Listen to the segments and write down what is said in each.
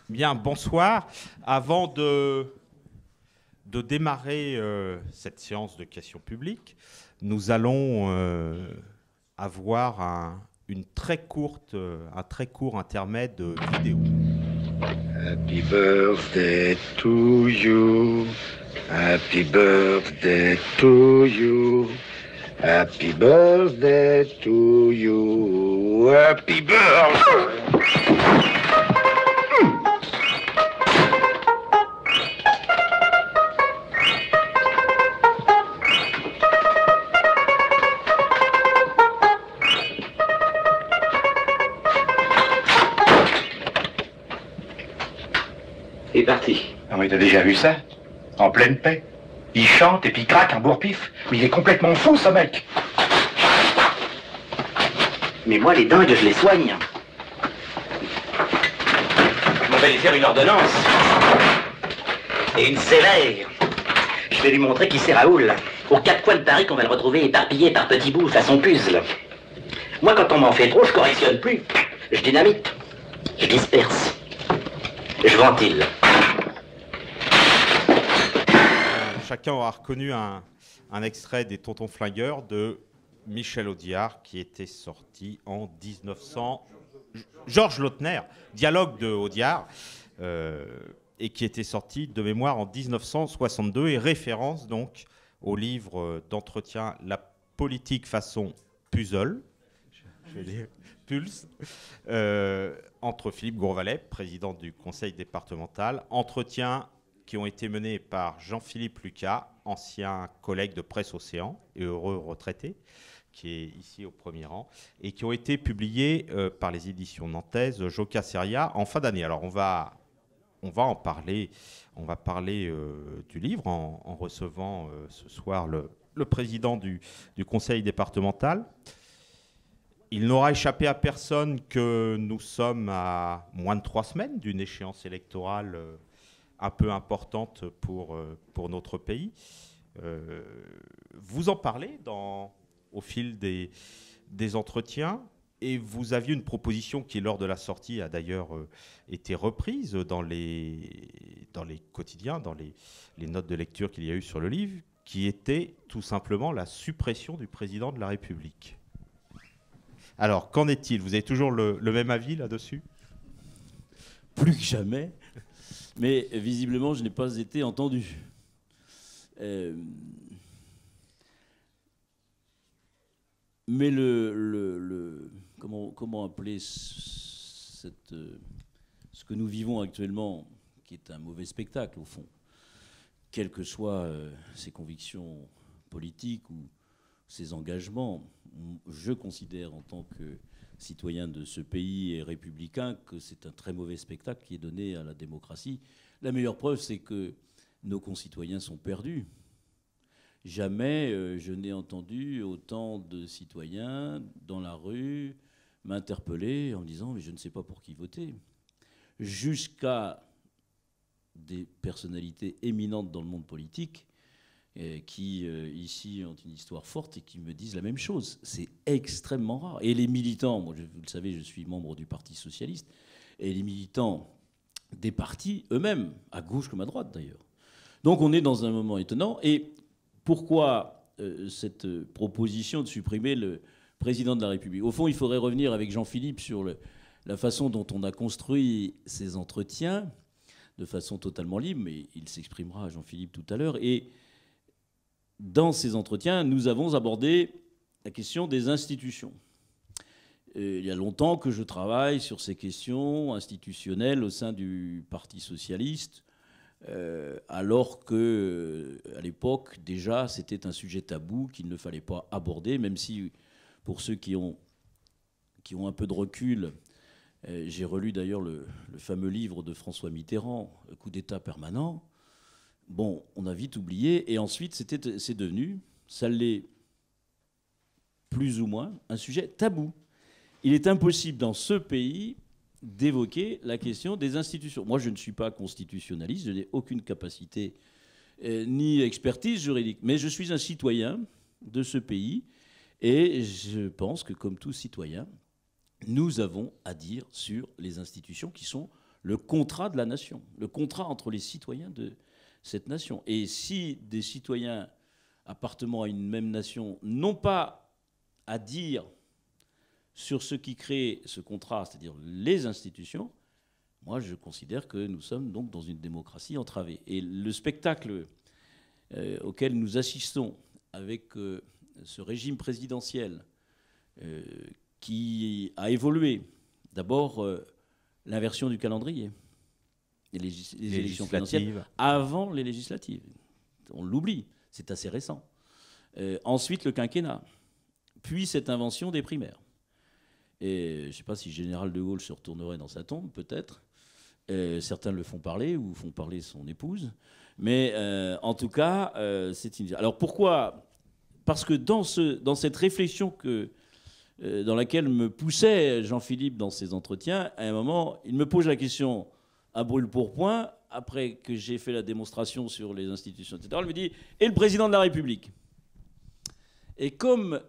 Bien, bonsoir. Avant de démarrer cette séance de questions publiques, nous allons avoir un très court intermède vidéo. Happy birthday to you. Happy birthday to you. Happy birthday to you. Happy birthday. Il est parti. Non mais t'as déjà vu ça? En pleine paix. Il chante et puis il craque un bourre-pif. Mais il est complètement fou ce mec. Mais moi, les dingues, je les soigne. On va lui faire une ordonnance. Et une sévère. Je vais lui montrer qui c'est Raoul. Aux quatre coins de Paris qu'on va le retrouver éparpillé par petits bouts façon puzzle. Moi, quand on m'en fait trop, je correctionne plus. Je dynamite. Je disperse. Je ventile. Chacun aura reconnu un extrait des Tontons Flingueurs de Michel Audiard qui était sorti en 1900. Georges Lautner, dialogue de Audiard, et qui était sorti de mémoire en 1962 et référence donc au livre d'entretien La politique façon puzzle, je veux dire Pulse, entre Philippe Gourvalet, président du conseil départemental, entretien qui ont été menés par Jean-Philippe Lucas, ancien collègue de Presse Océan et heureux retraité, qui est ici au premier rang, et qui ont été publiés par les éditions nantaises Joca Seria en fin d'année. Alors on va en parler, on va parler du livre en recevant ce soir le président du conseil départemental. Il n'aura échappé à personne que nous sommes à moins de 3 semaines d'une échéance électorale un peu importante pour notre pays. Vous en parlez au fil des entretiens, et vous aviez une proposition qui, lors de la sortie, a d'ailleurs été reprise dans les quotidiens, dans les notes de lecture qu'il y a eu sur le livre, qui était tout simplement la suppression du président de la République. Alors, qu'en est-il? Vous avez toujours le même avis là-dessus? Plus que jamais. Mais visiblement, je n'ai pas été entendu. Mais comment appeler ce que nous vivons actuellement, qui est un mauvais spectacle au fond, quelles que soient ses convictions politiques ou ses engagements, je considère en tant que citoyen de ce pays et républicain que c'est un très mauvais spectacle qui est donné à la démocratie. La meilleure preuve, c'est que nos concitoyens sont perdus. Jamais je n'ai entendu autant de citoyens dans la rue m'interpeller en me disant « mais je ne sais pas pour qui voter », jusqu'à des personnalités éminentes dans le monde politique qui, ici, ont une histoire forte et qui me disent la même chose. C'est extrêmement rare. Et les militants, moi, vous le savez, je suis membre du Parti socialiste, et les militants des partis eux-mêmes, à gauche comme à droite d'ailleurs. Donc on est dans un moment étonnant. Et pourquoi cette proposition de supprimer le président de la République? Au fond, il faudrait revenir avec Jean-Philippe sur la façon dont on a construit ces entretiens, de façon totalement libre, mais il s'exprimera, Jean-Philippe, tout à l'heure. Et dans ces entretiens, nous avons abordé la question des institutions. Il y a longtemps que je travaille sur ces questions institutionnelles au sein du Parti socialiste, alors qu'à l'époque, déjà, c'était un sujet tabou qu'il ne fallait pas aborder, même si, pour ceux qui ont un peu de recul, j'ai relu d'ailleurs le fameux livre de François Mitterrand, Coup d'État permanent. Bon, on a vite oublié, et ensuite, c'est devenu, ça l'est plus ou moins, un sujet tabou. Il est impossible dans ce pays d'évoquer la question des institutions. Moi, je ne suis pas constitutionnaliste, je n'ai aucune capacité ni expertise juridique, mais je suis un citoyen de ce pays, et je pense que, comme tout citoyen, nous avons à dire sur les institutions qui sont le contrat de la nation, le contrat entre les citoyens de cette nation. Et si des citoyens appartenant à une même nation n'ont pas à dire sur ce qui crée ce contrat, c'est-à-dire les institutions, moi je considère que nous sommes donc dans une démocratie entravée. Et le spectacle auquel nous assistons avec ce régime présidentiel qui a évolué, d'abord l'inversion du calendrier, les élections présidentielles avant les législatives. On l'oublie, c'est assez récent. Ensuite le quinquennat, puis cette invention des primaires. Et je ne sais pas si Général de Gaulle se retournerait dans sa tombe, peut-être. Certains le font parler ou font parler son épouse. Mais en tout cas, c'est une... Alors pourquoi ? Parce que dans cette réflexion dans laquelle me poussait Jean-Philippe dans ses entretiens, à un moment, il me pose la question à brûle-pourpoint, après que j'ai fait la démonstration sur les institutions, etc. Il me dit « Et le président de la République ?» Et comme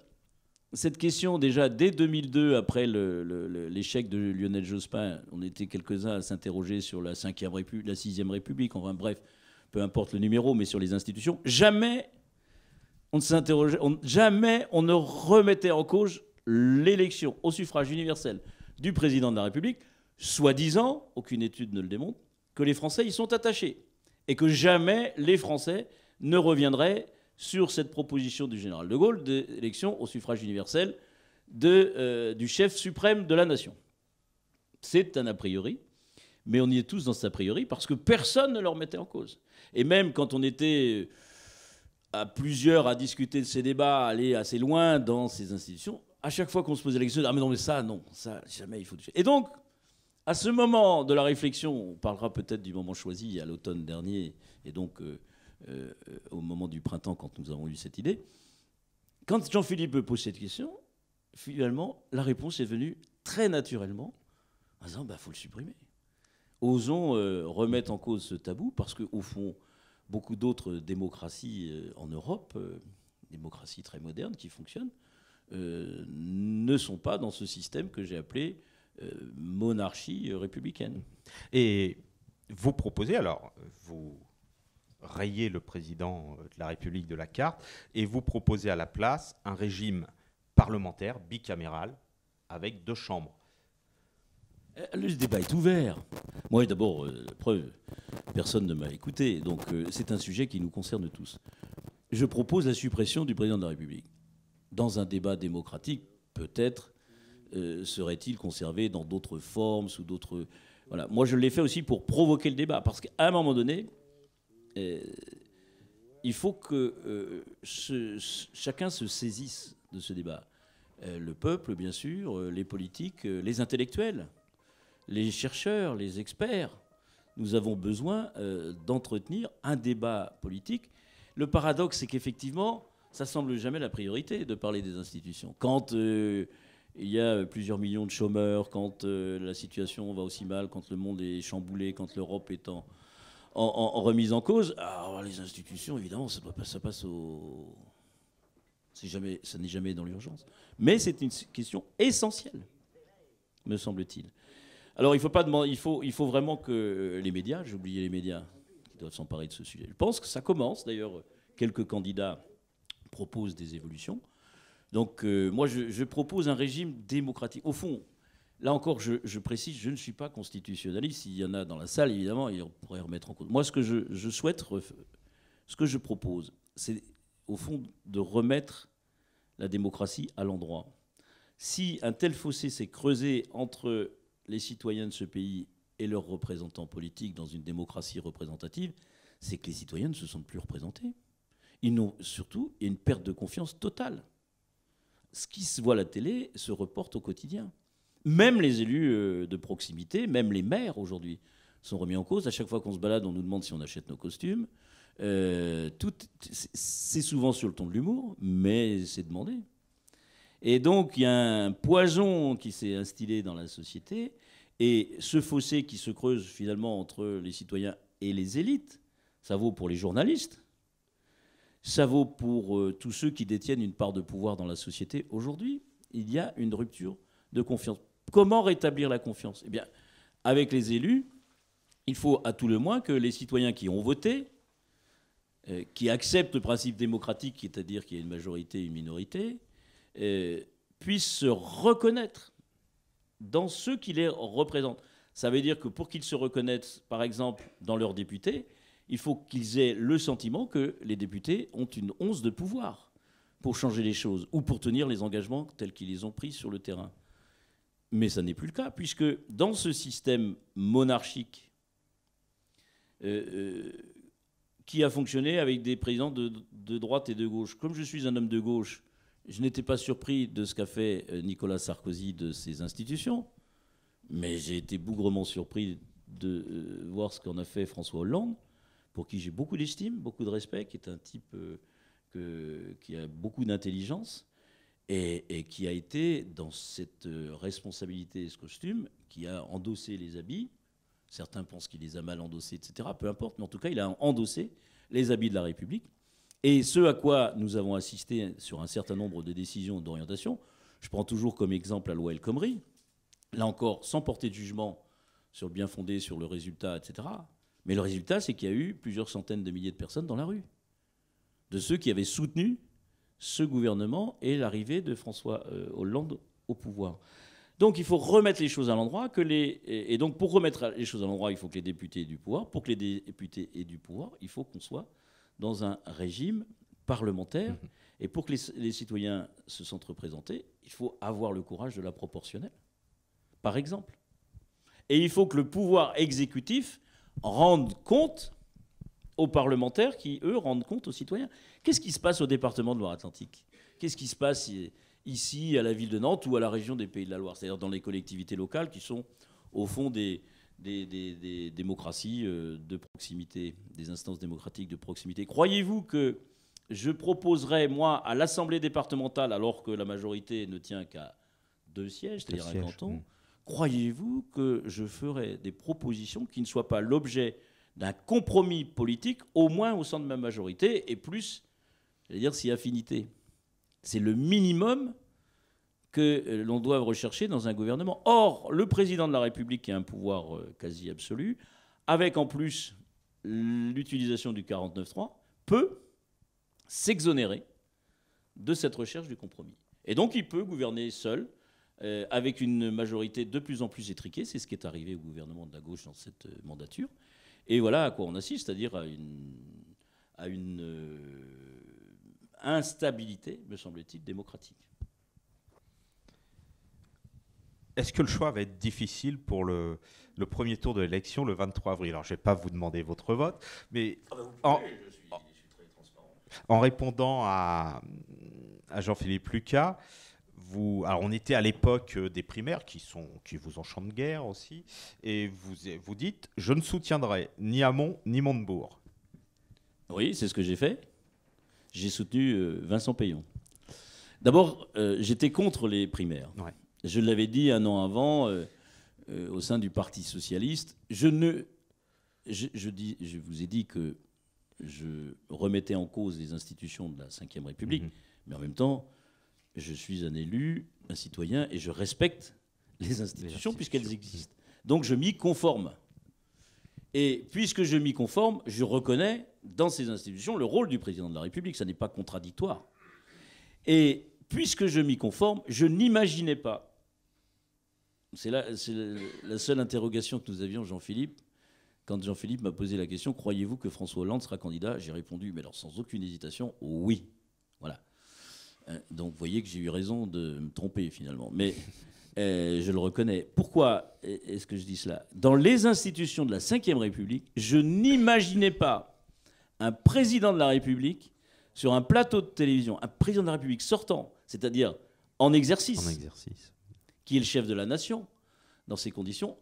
cette question, déjà dès 2002, après l'échec de Lionel Jospin, on était quelques-uns à s'interroger sur la 5e République, la 6e République, enfin bref, peu importe le numéro, mais sur les institutions, jamais on ne remettait en cause l'élection au suffrage universel du président de la République, soi-disant, aucune étude ne le démontre, que les Français y sont attachés et que jamais les Français ne reviendraient sur cette proposition du général de Gaulle d'élection au suffrage universel du chef suprême de la nation. C'est un a priori, mais on y est tous dans cet a priori parce que personne ne le remettait en cause. Et même quand on était à plusieurs à discuter de ces débats, aller assez loin dans ces institutions, à chaque fois qu'on se posait la question, ah mais non, mais ça, non, ça, jamais il faut... Et donc, à ce moment de la réflexion, on parlera peut-être du moment choisi à l'automne dernier, et donc au moment du printemps, quand nous avons eu cette idée, quand Jean-Philippe me pose cette question, finalement, la réponse est venue très naturellement, en disant, bah, faut le supprimer. Osons remettre en cause ce tabou, parce qu'au fond, beaucoup d'autres démocraties en Europe, démocraties très modernes qui fonctionnent, ne sont pas dans ce système que j'ai appelé monarchie républicaine. Et vous proposez, alors, vous rayez le président de la République de la carte, et vous proposez à la place un régime parlementaire, bicaméral, avec 2 chambres. Le débat est ouvert. Moi, d'abord, preuve, personne ne m'a écouté, donc c'est un sujet qui nous concerne tous. Je propose la suppression du président de la République. Dans un débat démocratique, peut-être serait-il conservé dans d'autres formes, sous d'autres... Voilà. Moi, je l'ai fait aussi pour provoquer le débat, parce qu'à un moment donné, il faut que chacun se saisisse de ce débat. Le peuple, bien sûr, les politiques, les intellectuels, les chercheurs, les experts. Nous avons besoin d'entretenir un débat politique. Le paradoxe, c'est qu'effectivement, ça ne semble jamais la priorité de parler des institutions. Quand il y a plusieurs millions de chômeurs, quand la situation va aussi mal, quand le monde est chamboulé, quand l'Europe est en remise en cause, alors les institutions, évidemment, ça passe au... Ça n'est jamais dans l'urgence. Mais c'est une question essentielle, me semble-t-il. Alors il faut vraiment que les médias, j'ai oublié les médias, qui doivent s'emparer de ce sujet. Je pense que ça commence, d'ailleurs, quelques candidats proposent des évolutions. Donc moi, je propose un régime démocratique. Au fond, là encore, je précise, je ne suis pas constitutionnaliste. S'il y en a dans la salle, évidemment, on pourrait remettre en cause. Moi, ce que je propose, c'est au fond de remettre la démocratie à l'endroit. Si un tel fossé s'est creusé entre les citoyens de ce pays et leurs représentants politiques dans une démocratie représentative, c'est que les citoyens ne se sentent plus représentés. Surtout, il y a une perte de confiance totale. Ce qui se voit à la télé se reporte au quotidien. Même les élus de proximité, même les maires aujourd'hui, sont remis en cause. À chaque fois qu'on se balade, on nous demande si on achète nos costumes. C'est souvent sur le ton de l'humour, mais c'est demandé. Et donc, il y a un poison qui s'est instillé dans la société, et ce fossé qui se creuse finalement entre les citoyens et les élites, ça vaut pour les journalistes, ça vaut pour tous ceux qui détiennent une part de pouvoir dans la société. Aujourd'hui, il y a une rupture de confiance. Comment rétablir la confiance ? Eh bien, avec les élus, il faut à tout le moins que les citoyens qui ont voté, qui acceptent le principe démocratique, c'est-à-dire qu'il y a une majorité et une minorité, puissent se reconnaître dans ceux qui les représentent. Ça veut dire que pour qu'ils se reconnaissent, par exemple, dans leurs députés, il faut qu'ils aient le sentiment que les députés ont une once de pouvoir pour changer les choses ou pour tenir les engagements tels qu'ils les ont pris sur le terrain. Mais ça n'est plus le cas, puisque dans ce système monarchique qui a fonctionné avec des présidents de droite et de gauche, comme je suis un homme de gauche, je n'étais pas surpris de ce qu'a fait Nicolas Sarkozy de ses institutions, mais j'ai été bougrement surpris de voir ce qu'en a fait François Hollande, pour qui j'ai beaucoup d'estime, beaucoup de respect, qui est un type qui a beaucoup d'intelligence et qui a été dans cette responsabilité et ce costume, qui a endossé les habits. Certains pensent qu'il les a mal endossés, etc. Peu importe, mais en tout cas, il a endossé les habits de la République. Et ce à quoi nous avons assisté sur un certain nombre de décisions d'orientation, je prends toujours comme exemple la loi El Khomri, là encore, sans porter de jugement sur le bien fondé, sur le résultat, etc. Mais le résultat, c'est qu'il y a eu plusieurs centaines de milliers de personnes dans la rue, de ceux qui avaient soutenu ce gouvernement et l'arrivée de François Hollande au pouvoir. Donc il faut remettre les choses à l'endroit. Et donc pour remettre les choses à l'endroit, il faut que les députés aient du pouvoir. Pour que les députés aient du pouvoir, il faut qu'on soit dans un régime parlementaire. Et pour que les citoyens se sentent représentés, il faut avoir le courage de la proportionnelle, par exemple. Et il faut que le pouvoir exécutif rende compte aux parlementaires qui, eux, rendent compte aux citoyens. Qu'est-ce qui se passe au département de Loire-Atlantique? Qu'est-ce qui se passe ici, à la ville de Nantes ou à la région des Pays de la Loire? C'est-à-dire dans les collectivités locales qui sont, au fond, des démocraties de proximité, des instances démocratiques de proximité. Croyez-vous que je proposerais, moi, à l'Assemblée départementale, alors que la majorité ne tient qu'à 2 sièges, c'est-à-dire un canton, croyez-vous que je ferais des propositions qui ne soient pas l'objet d'un compromis politique, au moins au sein de ma majorité, et plus, j'allais dire, si affinité? C'est le minimum que l'on doit rechercher dans un gouvernement. Or, le président de la République, qui a un pouvoir quasi absolu, avec en plus l'utilisation du 49.3, peut s'exonérer de cette recherche du compromis. Et donc, il peut gouverner seul, avec une majorité de plus en plus étriquée. C'est ce qui est arrivé au gouvernement de la gauche dans cette mandature. Et voilà à quoi on assiste, c'est-à-dire à une instabilité, me semble-t-il, démocratique. Est-ce que le choix va être difficile pour le premier tour de l'élection le 23 avril? Alors, je ne vais pas vous demander votre vote, mais je suis très transparent. En répondant à Jean-Philippe Lucas, alors on était à l'époque des primaires qui vous enchantent guère aussi, et vous dites « Je ne soutiendrai ni Hamon ni Montebourg ». Oui, c'est ce que j'ai fait. J'ai soutenu Vincent Payon. D'abord, j'étais contre les primaires. Ouais. Je l'avais dit un an avant au sein du Parti socialiste. Je vous ai dit que je remettais en cause les institutions de la Ve République, mais en même temps, je suis un élu, un citoyen, et je respecte les institutions puisqu'elles existent. Donc je m'y conforme. Et puisque je m'y conforme, je reconnais dans ces institutions le rôle du président de la République. Ça n'est pas contradictoire. Et puisque je m'y conforme, je n'imaginais pas. C'est la seule interrogation que nous avions, Jean-Philippe. Quand Jean-Philippe m'a posé la question, croyez-vous que François Hollande sera candidat? J'ai répondu, mais alors sans aucune hésitation, oui. Voilà. Donc vous voyez que j'ai eu raison de me tromper finalement. Mais je le reconnais. Pourquoi est-ce que je dis cela? Dans les institutions de la Ve République, je n'imaginais pas un président de la République sur un plateau de télévision, un président de la République sortant, c'est-à-dire en exercice, qui est le chef de la nation, dans ces conditions,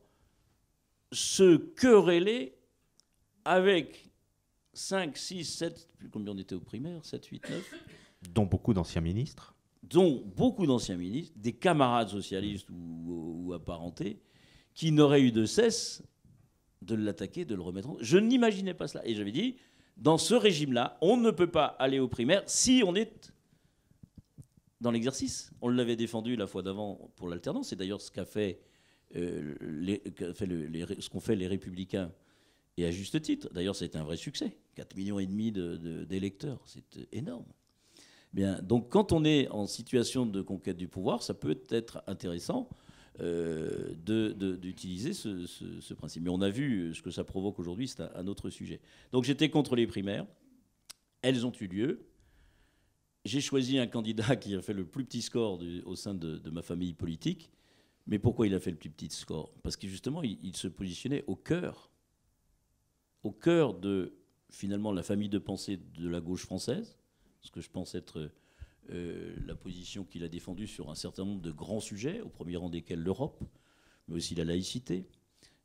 se quereller avec 5, 6, 7, plus combien on était aux primaires, 7, 8, 9 dont beaucoup d'anciens ministres. Dont beaucoup d'anciens ministres, des camarades socialistes ou apparentés, qui n'auraient eu de cesse de l'attaquer, de le remettre en... Je n'imaginais pas cela. Et j'avais dit, dans ce régime-là, on ne peut pas aller aux primaires si on est dans l'exercice. On l'avait défendu la fois d'avant pour l'alternance. C'est d'ailleurs ce qu'a fait, ce qu'ont fait les Républicains Et à juste titre. D'ailleurs, c'était un vrai succès. 4,5 millions d'électeurs, c'est énorme. Bien, donc quand on est en situation de conquête du pouvoir, ça peut être intéressant d'utiliser ce principe. Mais on a vu ce que ça provoque aujourd'hui, c'est un autre sujet. Donc j'étais contre les primaires. Elles ont eu lieu. J'ai choisi un candidat qui a fait le plus petit score au sein de ma famille politique. Mais pourquoi il a fait le plus petit score? Parce que justement, il se positionnait au cœur de, finalement, la famille de pensée de la gauche française, ce que je pense être la position qu'il a défendue sur un certain nombre de grands sujets, au premier rang desquels l'Europe, mais aussi la laïcité,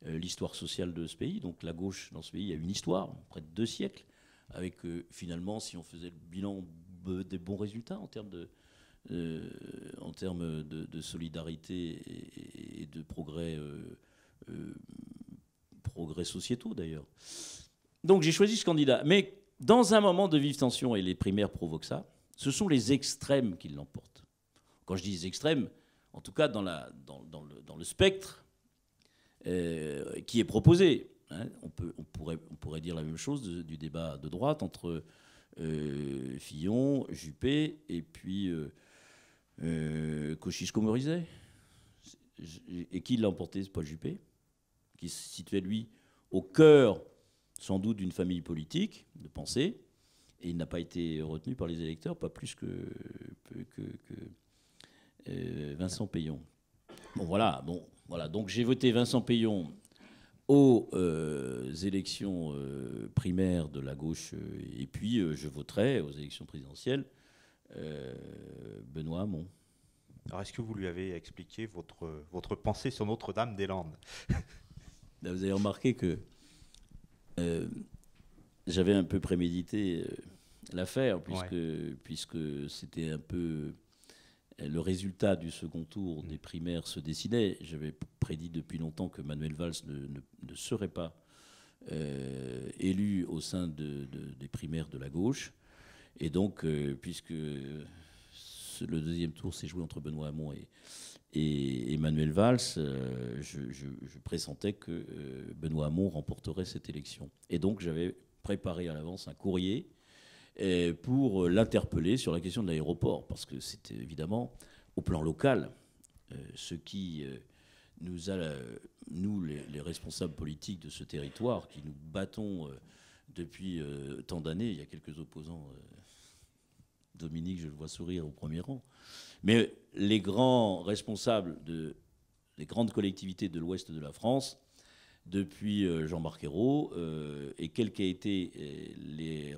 l'histoire sociale de ce pays. Donc la gauche dans ce pays a une histoire, près de 2 siècles, avec finalement, si on faisait le bilan des bons résultats en termes de solidarité et de progrès sociétaux d'ailleurs. Donc j'ai choisi ce candidat. Mais dans un moment de vive tension, et les primaires provoquent ça, ce sont les extrêmes qui l'emportent. Quand je dis les extrêmes, en tout cas dans le spectre qui est proposé. Hein, on pourrait dire la même chose du débat de droite entre Fillon, Juppé et puis Kosciusko-Morizet. Et qui l'a emporté? C'est Paul Juppé, qui se situait, lui, au cœur, sans doute, d'une famille politique de pensée, et il n'a pas été retenu par les électeurs, pas plus que Vincent Peillon. Bon, voilà. Donc j'ai voté Vincent Peillon aux élections primaires de la gauche, et puis je voterai aux élections présidentielles Benoît Hamon. Alors, est-ce que vous lui avez expliqué votre pensée sur Notre-Dame-des-Landes? Là, vous avez remarqué que j'avais un peu prémédité l'affaire, puisque c'était un peu le résultat du second tour des primaires se dessinait. J'avais prédit depuis longtemps que Manuel Valls ne serait pas élu au sein des primaires de la gauche. Et donc, puisque le deuxième tour s'est joué entre Benoît Hamon et Manuel Valls, je pressentais que Benoît Hamon remporterait cette élection. Et donc j'avais préparé à l'avance un courrier pour l'interpeller sur la question de l'aéroport, parce que c'était évidemment, au plan local, ce qui nous a, nous, les responsables politiques de ce territoire, qui nous battons depuis tant d'années. Il y a quelques opposants. Dominique, je le vois sourire au premier rang. Mais les grands responsables des grandes collectivités de l'ouest de la France, depuis Jean-Marc Ayrault, et quelles qu'aient été les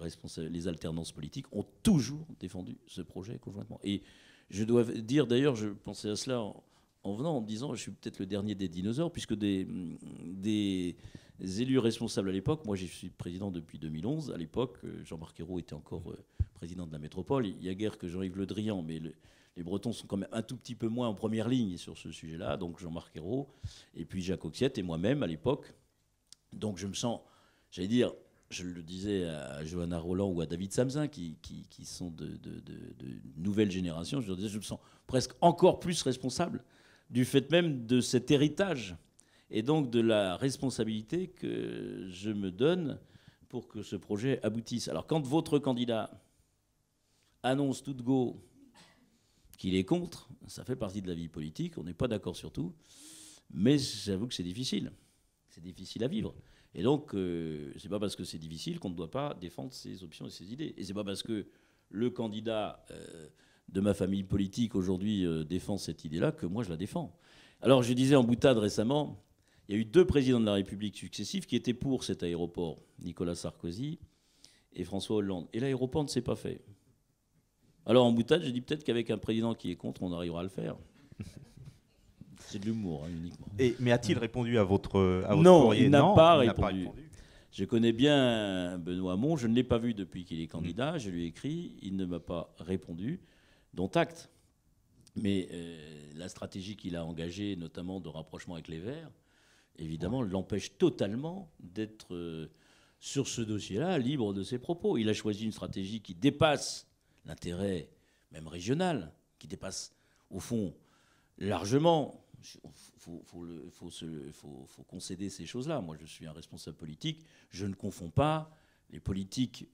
alternances politiques, ont toujours défendu ce projet conjointement. Et je dois dire, d'ailleurs, je pensais à cela en venant, en me disant, je suis peut-être le dernier des dinosaures, puisque des élus responsables à l'époque, moi je suis président depuis 2011, à l'époque, Jean-Marc Ayrault était encore président de la métropole. Il y a guère que Jean-Yves Le Drian, mais les Bretons sont quand même un tout petit peu moins en première ligne sur ce sujet-là, donc Jean-Marc Ayrault, et puis Jacques Auxiette et moi-même à l'époque. Donc je me sens, j'allais dire, je le disais à Johanna Roland ou à David Samzin, qui sont de nouvelles générations, je leur disais, je me sens presque encore plus responsable du fait même de cet héritage, et donc de la responsabilité que je me donne pour que ce projet aboutisse. Alors quand votre candidat annonce tout de go qu'il est contre, ça fait partie de la vie politique, on n'est pas d'accord sur tout, mais j'avoue que c'est difficile. C'est difficile à vivre. Et donc, c'est pas parce que c'est difficile qu'on ne doit pas défendre ses options et ses idées. Et c'est pas parce que le candidat de ma famille politique aujourd'hui défend cette idée-là que moi je la défends. Alors je disais en boutade récemment, il y a eu 2 présidents de la République successifs qui étaient pour cet aéroport, Nicolas Sarkozy et François Hollande. Et l'aéroport ne s'est pas fait. Alors en boutade, j'ai dit peut-être qu'avec un président qui est contre, on arrivera à le faire. C'est de l'humour, hein, uniquement. Mais a-t-il répondu à votre non, courrier? Il n'a pas répondu. Pas répondu. Je connais bien Benoît Hamon, je ne l'ai pas vu depuis qu'il est candidat, je lui ai écrit, il ne m'a pas répondu, dont acte. Mais la stratégie qu'il a engagée, notamment de rapprochement avec les Verts, évidemment, l'empêche totalement d'être, sur ce dossier-là, libre de ses propos. Il a choisi une stratégie qui dépasse l'intérêt, même régional, qui dépasse, au fond, largement faut concéder ces choses-là. Moi, je suis un responsable politique. Je ne confonds pas les politiques,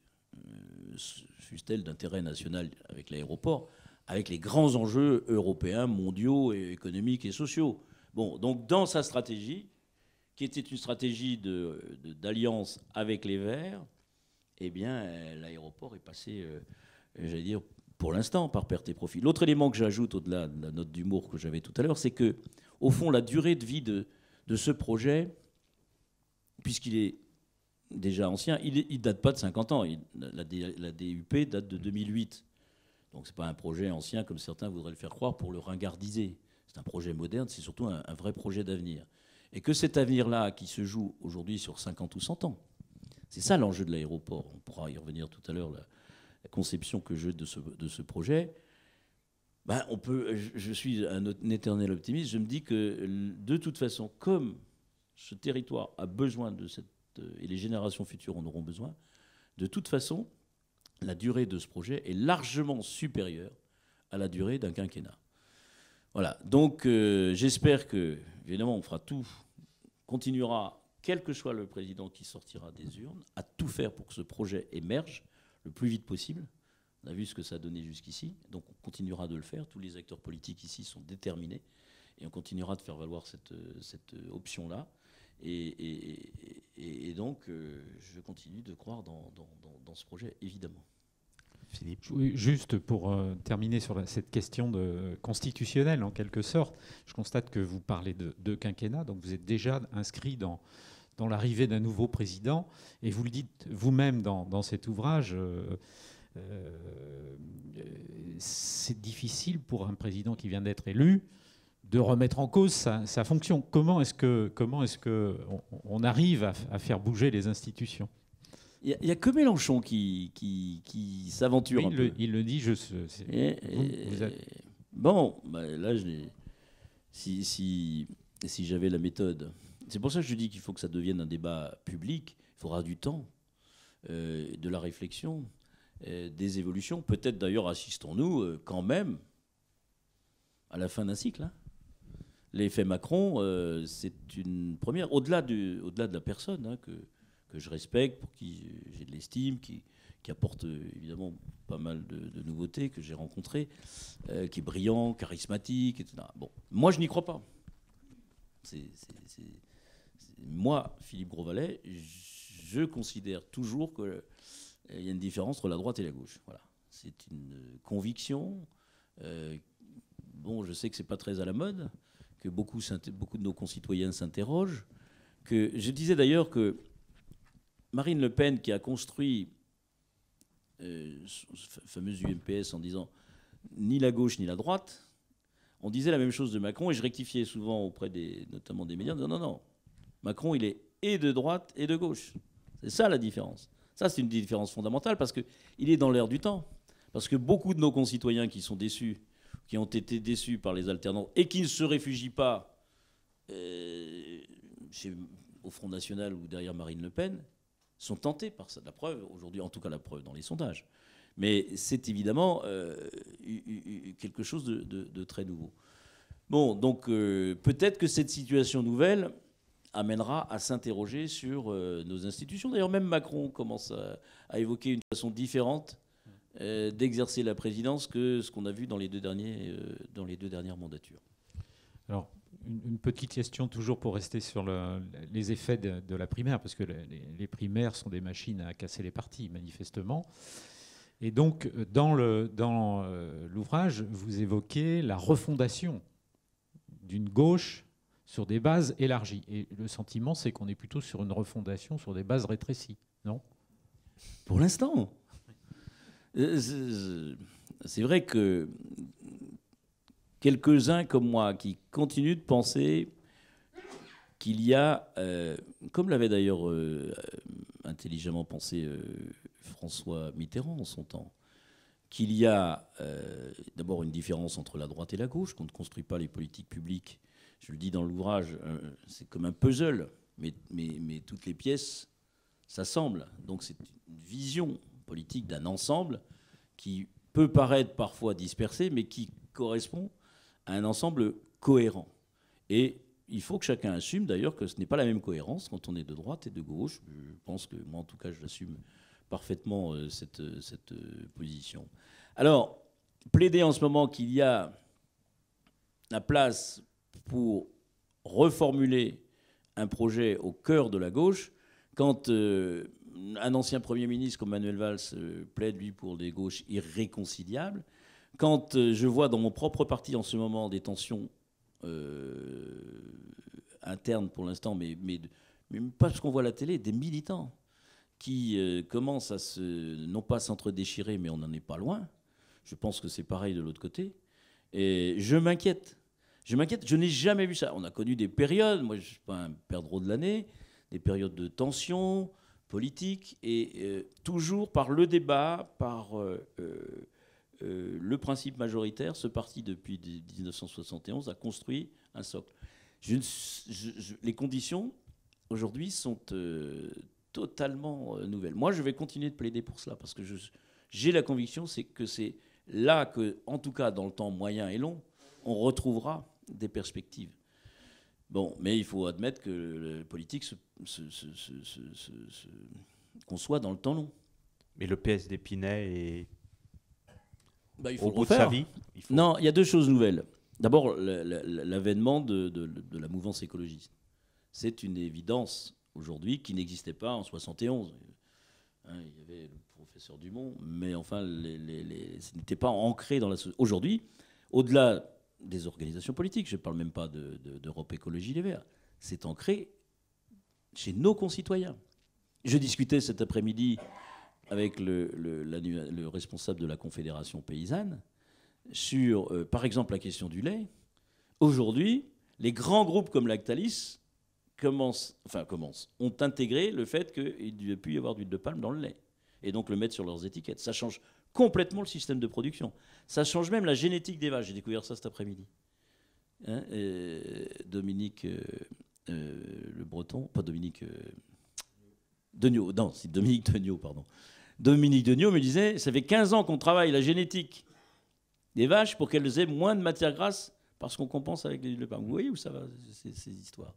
fussent-elles d'intérêt national avec l'aéroport, avec les grands enjeux européens, mondiaux, et économiques et sociaux. Bon, donc dans sa stratégie, qui était une stratégie d'alliance avec les Verts, eh bien, l'aéroport est passé, j'allais dire, pour l'instant, par perte et profit. L'autre élément que j'ajoute, au-delà de la note d'humour que j'avais tout à l'heure, c'est que, au fond, la durée de vie de ce projet, puisqu'il est déjà ancien, il ne date pas de 50 ans. La DUP date de 2008. Donc ce n'est pas un projet ancien, comme certains voudraient le faire croire, pour le ringardiser. C'est un projet moderne, c'est surtout un vrai projet d'avenir. Et que cet avenir-là, qui se joue aujourd'hui sur 50 ou 100 ans, c'est ça l'enjeu de l'aéroport. On pourra y revenir tout à l'heure, la conception que j'ai de ce projet. Ben, je suis un éternel optimiste. Je me dis que, de toute façon, comme ce territoire a besoin de et les générations futures en auront besoin, de toute façon, la durée de ce projet est largement supérieure à la durée d'un quinquennat. Voilà. Donc, j'espère que, évidemment, on fera tout, continuera, quel que soit le président qui sortira des urnes, à tout faire pour que ce projet émerge le plus vite possible. On a vu ce que ça a donné jusqu'ici, donc on continuera de le faire. Tous les acteurs politiques ici sont déterminés et on continuera de faire valoir cette option-là. Et donc, je continue de croire dans ce projet, évidemment. Philippe. Oui, juste pour terminer sur cette question constitutionnelle, en quelque sorte, je constate que vous parlez de quinquennat, donc vous êtes déjà inscrit dans l'arrivée d'un nouveau président, et vous le dites vous-même dans cet ouvrage, c'est difficile pour un président qui vient d'être élu de remettre en cause sa fonction. Comment est-ce que on arrive à faire bouger les institutions ? Il n'y a que Mélenchon qui s'aventure un peu. Il le dit, Bon, bah là, si j'avais la méthode... C'est pour ça que je dis qu'il faut que ça devienne un débat public. Il faudra du temps, de la réflexion, des évolutions. Peut-être d'ailleurs assistons-nous quand même à la fin d'un cycle. Hein. L'effet Macron, c'est une première. Au-delà de la personne hein, que je respecte, pour qui j'ai de l'estime, qui apporte évidemment pas mal de nouveautés que j'ai rencontrées, qui est brillant, charismatique, etc. Bon, moi je n'y crois pas. Moi, Philippe Grosvalet, je considère toujours qu'il y a une différence entre la droite et la gauche. Voilà. C'est une conviction. Bon, je sais que c'est pas très à la mode, que beaucoup de nos concitoyens s'interrogent. Que je disais d'ailleurs que Marine Le Pen, qui a construit ce fameux UMPS en disant ni la gauche ni la droite, on disait la même chose de Macron, et je rectifiais souvent auprès notamment des médias, en disant non, Macron, il est et de droite et de gauche. C'est ça la différence. Ça, c'est une différence fondamentale, parce qu'il est dans l'air du temps. Parce que beaucoup de nos concitoyens qui sont déçus, qui ont été déçus par les alternances, et qui ne se réfugient pas au Front National ou derrière Marine Le Pen, sont tentés par ça. La preuve, aujourd'hui, en tout cas la preuve dans les sondages. Mais c'est évidemment quelque chose de très nouveau. Bon, donc peut-être que cette situation nouvelle amènera à s'interroger sur nos institutions. D'ailleurs, même Macron commence à évoquer une façon différente d'exercer la présidence que ce qu'on a vu dans les deux dernières mandatures. Alors, une petite question toujours pour rester sur les effets de la primaire, parce que les primaires sont des machines à casser les partis, manifestement. Et donc, dans l'ouvrage, vous évoquez la refondation d'une gauche sur des bases élargies. Et le sentiment, c'est qu'on est plutôt sur une refondation sur des bases rétrécies, non ? Pour l'instant. C'est vrai que quelques-uns comme moi qui continuent de penser qu'il y a, comme l'avait d'ailleurs intelligemment pensé François Mitterrand en son temps, qu'il y a d'abord une différence entre la droite et la gauche, qu'on ne construit pas les politiques publiques. Je le dis dans l'ouvrage, c'est comme un puzzle, mais toutes les pièces s'assemblent. Donc c'est une vision politique d'un ensemble qui peut paraître parfois dispersé, mais qui correspond à un ensemble cohérent. Et il faut que chacun assume d'ailleurs que ce n'est pas la même cohérence quand on est de droite et de gauche. Je pense que moi, en tout cas, j'assume parfaitement cette position. Alors, plaider en ce moment qu'il y a la place pour reformuler un projet au cœur de la gauche, quand un ancien Premier ministre comme Manuel Valls plaide, lui, pour des gauches irréconciliables, quand je vois dans mon propre parti en ce moment des tensions internes pour l'instant, mais pas parce qu'on voit à la télé, des militants qui commencent à non pas s'entre-déchirer, mais on n'en est pas loin. Je pense que c'est pareil de l'autre côté. Et je m'inquiète. Je n'ai jamais vu ça. On a connu des périodes, moi je ne suis pas un perdreau de l'année, des périodes de tension politique, et toujours par le débat, par le principe majoritaire, ce parti depuis 1971 a construit un socle. Les conditions aujourd'hui sont totalement nouvelles. Moi, je vais continuer de plaider pour cela parce que j'ai la conviction que c'est là que, en tout cas dans le temps moyen et long, on retrouvera des perspectives. Bon, mais il faut admettre que le politique conçoit dans le temps long. Mais le PS d'Épinay est Il faut au bout de sa vie. Non, il y a deux choses nouvelles. D'abord, l'avènement de la mouvance écologiste. C'est une évidence aujourd'hui qui n'existait pas en 71. Il y avait le professeur Dumont, mais enfin, ce n'était pas ancré dans la société. Aujourd'hui, au-delà des organisations politiques, je ne parle même pas d'Europe Écologie Les Verts, c'est ancré chez nos concitoyens. Je discutais cet après-midi avec le responsable de la Confédération paysanne sur, par exemple, la question du lait. Aujourd'hui, les grands groupes comme Lactalis ont intégré le fait qu'il ne devait plus y avoir d'huile de palme dans le lait, et donc le mettre sur leurs étiquettes. Ça change complètement le système de production. Ça change même la génétique des vaches. J'ai découvert ça cet après-midi. Dominique Le Breton, pas Dominique Degnaud, non, c'est Dominique Degnaud, pardon. Dominique Degnaud me disait, ça fait 15 ans qu'on travaille la génétique des vaches pour qu'elles aient moins de matière grasse parce qu'on compense avec l'huile de palme. Vous voyez où ça va, ces histoires.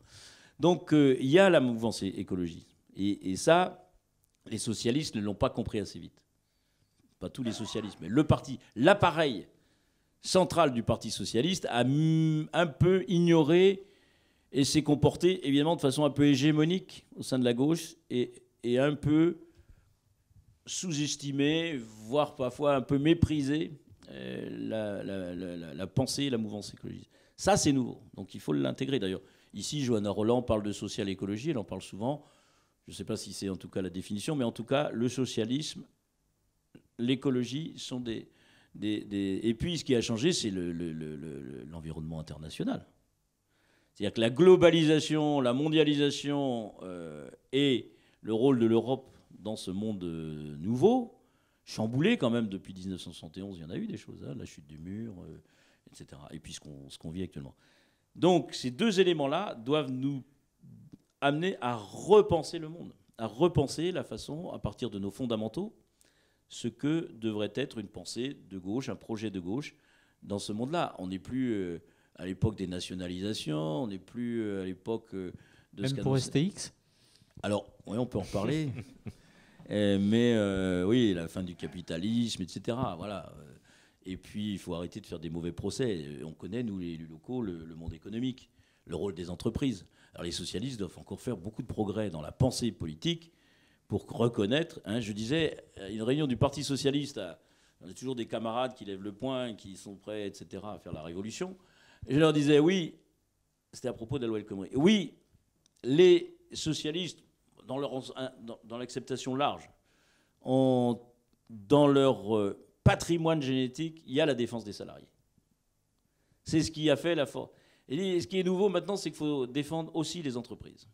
Donc, il y a la mouvance écologie. Et ça, les socialistes ne l'ont pas compris assez vite. Pas tous les socialistes, mais l'appareil central du Parti socialiste a un peu ignoré et s'est comporté, évidemment, de façon un peu hégémonique au sein de la gauche et un peu sous-estimé, voire parfois un peu méprisé la pensée et la mouvance écologiste. Ça, c'est nouveau. Donc, il faut l'intégrer. D'ailleurs, ici, Johanna Roland parle de social-écologie. Elle en parle souvent. Je ne sais pas si c'est en tout cas la définition, mais en tout cas, le socialisme, l'écologie sont des... Et puis, ce qui a changé, c'est l'environnement international. C'est-à-dire que la globalisation, la mondialisation et le rôle de l'Europe dans ce monde nouveau, chamboulé quand même depuis 1971, il y en a eu des choses, la chute du mur, etc. Et puis ce qu'on vit actuellement. Donc, ces deux éléments-là doivent nous amener à repenser le monde, à repenser la façon, à partir de nos fondamentaux, ce que devrait être une pensée de gauche, un projet de gauche dans ce monde-là. On n'est plus à l'époque des nationalisations, on n'est plus à l'époque de... Même pour STX ? Alors, oui, on peut en reparler. Mais oui, la fin du capitalisme, etc. Voilà. Et puis, il faut arrêter de faire des mauvais procès. On connaît, nous, les élus locaux, le monde économique, le rôle des entreprises. Alors, les socialistes doivent encore faire beaucoup de progrès dans la pensée politique pour reconnaître, je disais, une réunion du Parti socialiste, on a toujours des camarades qui lèvent le poing, qui sont prêts, etc., à faire la révolution. Et je leur disais, oui, c'était à propos de la loi El Khomri, oui, les socialistes, dans l'acceptation large, dans leur patrimoine génétique, il y a la défense des salariés. C'est ce qui a fait la force. Et ce qui est nouveau maintenant, c'est qu'il faut défendre aussi les entreprises.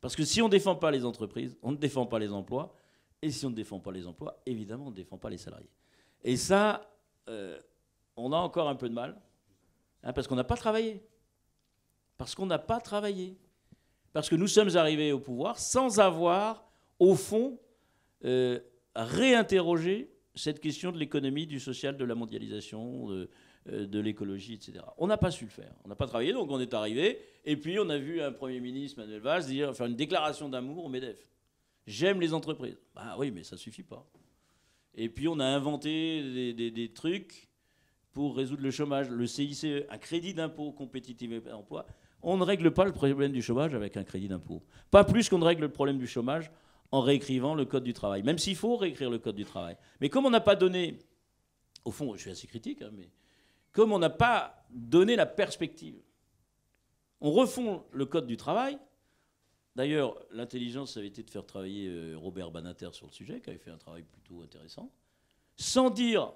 Parce que si on ne défend pas les entreprises, on ne défend pas les emplois. Et si on ne défend pas les emplois, évidemment, on ne défend pas les salariés. Et ça, on a encore un peu de mal, parce qu'on n'a pas travaillé. Parce qu'on n'a pas travaillé. Parce que nous sommes arrivés au pouvoir sans avoir, au fond, réinterrogé cette question de l'économie, du social, de la mondialisation, de l'écologie, etc. On n'a pas su le faire. On n'a pas travaillé, donc on est arrivé. Et puis on a vu un Premier ministre, Manuel Valls, faire une déclaration d'amour au MEDEF. J'aime les entreprises. Bah oui, mais ça suffit pas. Et puis on a inventé des trucs pour résoudre le chômage. Le CICE, un crédit d'impôt compétitivité et emploi. On ne règle pas le problème du chômage avec un crédit d'impôt. Pas plus qu'on ne règle le problème du chômage en réécrivant le Code du travail. Même s'il faut réécrire le Code du travail. Mais comme on n'a pas donné... Au fond, je suis assez critique, hein, mais comme on n'a pas donné la perspective, on refond le Code du travail. D'ailleurs, l'intelligence avait été de faire travailler Robert Badinter sur le sujet, qui avait fait un travail plutôt intéressant, sans dire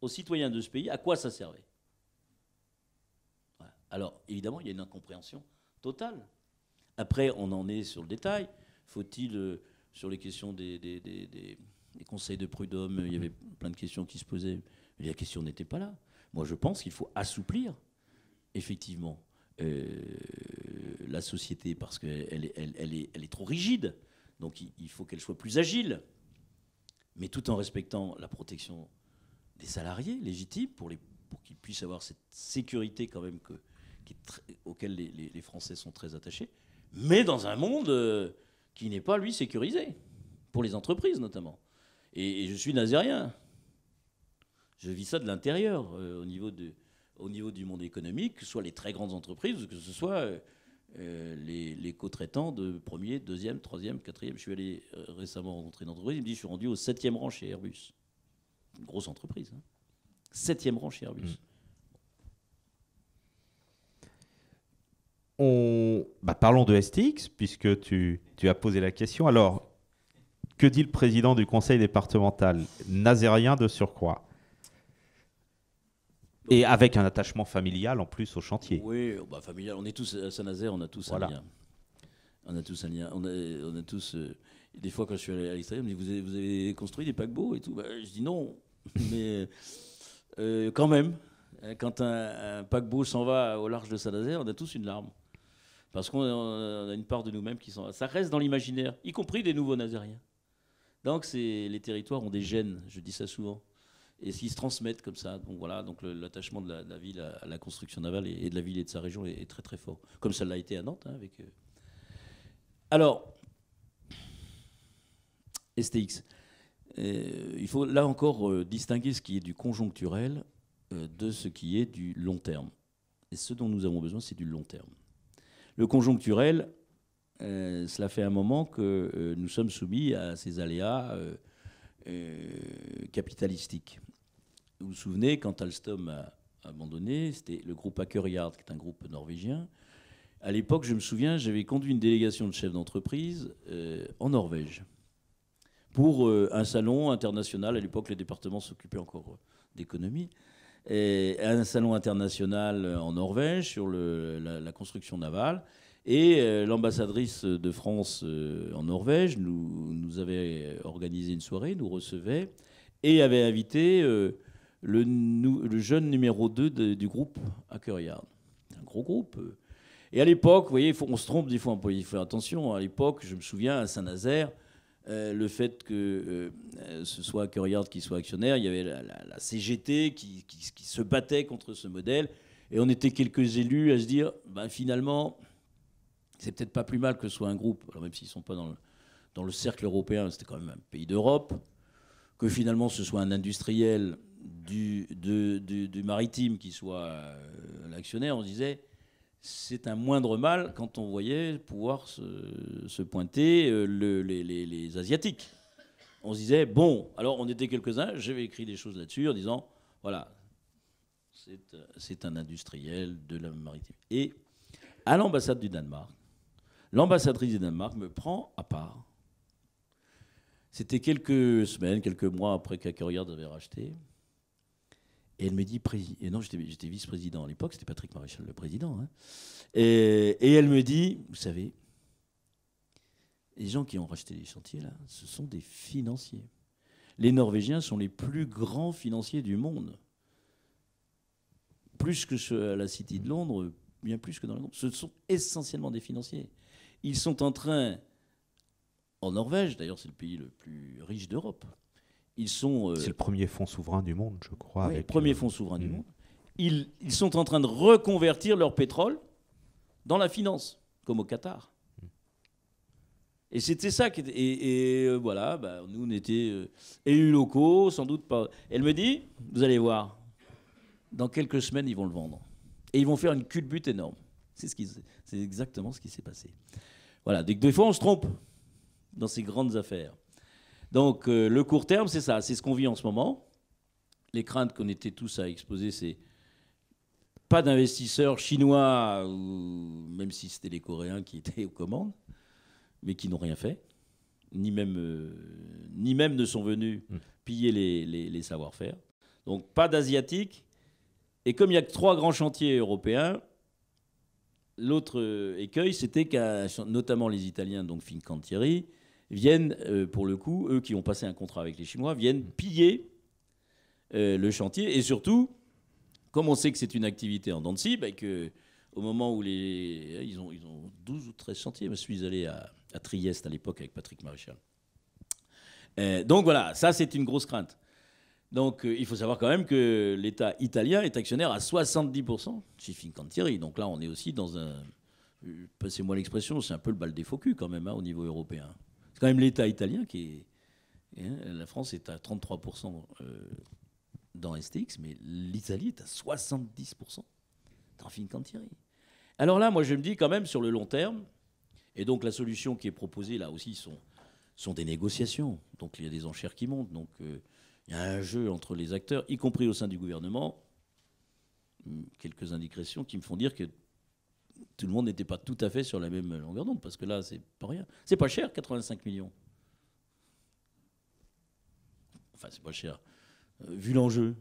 aux citoyens de ce pays à quoi ça servait. Voilà. Alors, évidemment, il y a une incompréhension totale. Après, on en est sur le détail. Faut-il, sur les questions des conseils de prud'homme, il y avait plein de questions qui se posaient, mais la question n'était pas là. Moi, je pense qu'il faut assouplir, effectivement, la société, parce qu'elle est trop rigide. Donc il faut qu'elle soit plus agile, mais tout en respectant la protection des salariés légitimes pour qu'ils puissent avoir cette sécurité quand même auquel les Français sont très attachés, mais dans un monde qui n'est pas, lui, sécurisé, pour les entreprises notamment. Et je suis nazérien. Je vis ça de l'intérieur, au niveau du monde économique, que ce soit les très grandes entreprises, que ce soit les co-traitants de premier, deuxième, troisième, quatrième. Je suis allé récemment rencontrer une entreprise, il me dit je suis rendu au 7e rang chez Airbus. Une grosse entreprise. Hein. 7e rang chez Airbus. Parlons de STX, puisque tu as posé la question. Alors, que dit le président du conseil départemental? Nazérien de surcroît. Et avec un attachement familial en plus au chantier. Oui, familial. On est tous à Saint-Nazaire, on a tous un lien. On a tous un lien. On a tous. Des fois, quand je suis allé à l'extérieur, on me dit vous avez construit des paquebots et tout. Je dis non, mais quand même, quand un paquebot s'en va au large de Saint-Nazaire, on a tous une larme. Parce qu'on a une part de nous-mêmes qui s'en va. Ça reste dans l'imaginaire, y compris des nouveaux Nazériens. Donc les territoires ont des gènes, je dis ça souvent. Et s'ils se transmettent comme ça, donc voilà, donc l'attachement de la ville à la construction navale et de la ville et de sa région est très très fort, comme ça l'a été à Nantes. Hein, Alors, STX, il faut là encore distinguer ce qui est du conjoncturel de ce qui est du long terme. Et ce dont nous avons besoin, c'est du long terme. Le conjoncturel, cela fait un moment que nous sommes soumis à ces aléas capitalistiques. Vous vous souvenez, quand Alstom a abandonné, c'était le groupe Aker Yard, qui est un groupe norvégien. À l'époque, je me souviens, j'avais conduit une délégation de chefs d'entreprise en Norvège pour un salon international. À l'époque, les départements s'occupaient encore d'économie. Et un salon international en Norvège sur la construction navale. Et l'ambassadrice de France en Norvège nous avait organisé une soirée, nous recevait, et avait invité le jeune numéro 2 du groupe Aker Yard. C'est un gros groupe. Et à l'époque, vous voyez, on se trompe des fois, on peut y faire attention. À l'époque, je me souviens, à Saint-Nazaire, le fait que ce soit Aker Yard qui soit actionnaire, il y avait la CGT qui se battait contre ce modèle. Et on était quelques élus à se dire, finalement, c'est peut-être pas plus mal que ce soit un groupe, alors même s'ils ne sont pas dans le cercle européen, c'était quand même un pays d'Europe, que finalement ce soit un industriel du maritime qui soit l'actionnaire. On se disait, c'est un moindre mal quand on voyait pouvoir se pointer les Asiatiques. On se disait, bon, alors on était quelques-uns, j'avais écrit des choses là-dessus en disant, voilà, c'est un industriel de la maritime. Et à l'ambassade du Danemark, l'ambassadrice du Danemark me prend à part. C'était quelques semaines, quelques mois après qu'Aker Yard avait racheté. Et elle me dit, et non, j'étais vice-président à l'époque, c'était Patrick Maréchal le président. Hein. Et elle me dit, vous savez, les gens qui ont racheté les chantiers, là, ce sont des financiers. Les Norvégiens sont les plus grands financiers du monde. Plus que à la City de Londres, bien plus que dans le monde. Ce sont essentiellement des financiers. Ils sont en train, en Norvège, d'ailleurs c'est le pays le plus riche d'Europe, ils sont... c'est le premier fonds souverain du monde, je crois. Oui, le premier fonds souverain du monde. ils sont en train de reconvertir leur pétrole dans la finance, comme au Qatar. Et c'était ça qui était. Et voilà, bah, nous, on était élus locaux, sans doute pas. Elle me dit, vous allez voir, dans quelques semaines, ils vont le vendre. Et ils vont faire une culbute énorme. C'est exactement ce qui s'est passé. Voilà, des fois, on se trompe dans ces grandes affaires. Donc, le court terme, c'est ça. C'est ce qu'on vit en ce moment. Les craintes qu'on était tous à exposer, c'est pas d'investisseurs chinois, ou même si c'était les Coréens qui étaient aux commandes, mais qui n'ont rien fait, ni même ne sont venus piller les savoir-faire. Donc pas d'Asiatiques. Et comme il y a que 3 grands chantiers européens, l'autre écueil, c'était que notamment les Italiens, donc Fincantieri, viennent, pour le coup, eux qui ont passé un contrat avec les Chinois, viennent piller le chantier. Et surtout, comme on sait que c'est une activité en dents de scie, bah, au moment où ils ont 12 ou 13 chantiers. Je suis allé à Trieste à l'époque avec Patrick Maréchal. Donc voilà, ça c'est une grosse crainte. Donc il faut savoir quand même que l'État italien est actionnaire à 70% chez Fincantieri. Donc là on est aussi dans un... Passez-moi l'expression, c'est un peu le bal des faux culs quand même au niveau européen. C'est quand même l'État italien qui est... la France est à 33% dans STX, mais l'Italie est à 70% dans Fincantieri. Alors là, moi, je me dis quand même sur le long terme, et donc la solution qui est proposée là aussi sont des négociations. Donc il y a des enchères qui montent. Donc il y a un jeu entre les acteurs, y compris au sein du gouvernement. Quelques indiscrétions qui me font dire que tout le monde n'était pas tout à fait sur la même longueur d'onde, parce que là, c'est pas rien. C'est pas cher, 85 millions. Enfin, c'est pas cher. Vu l'enjeu,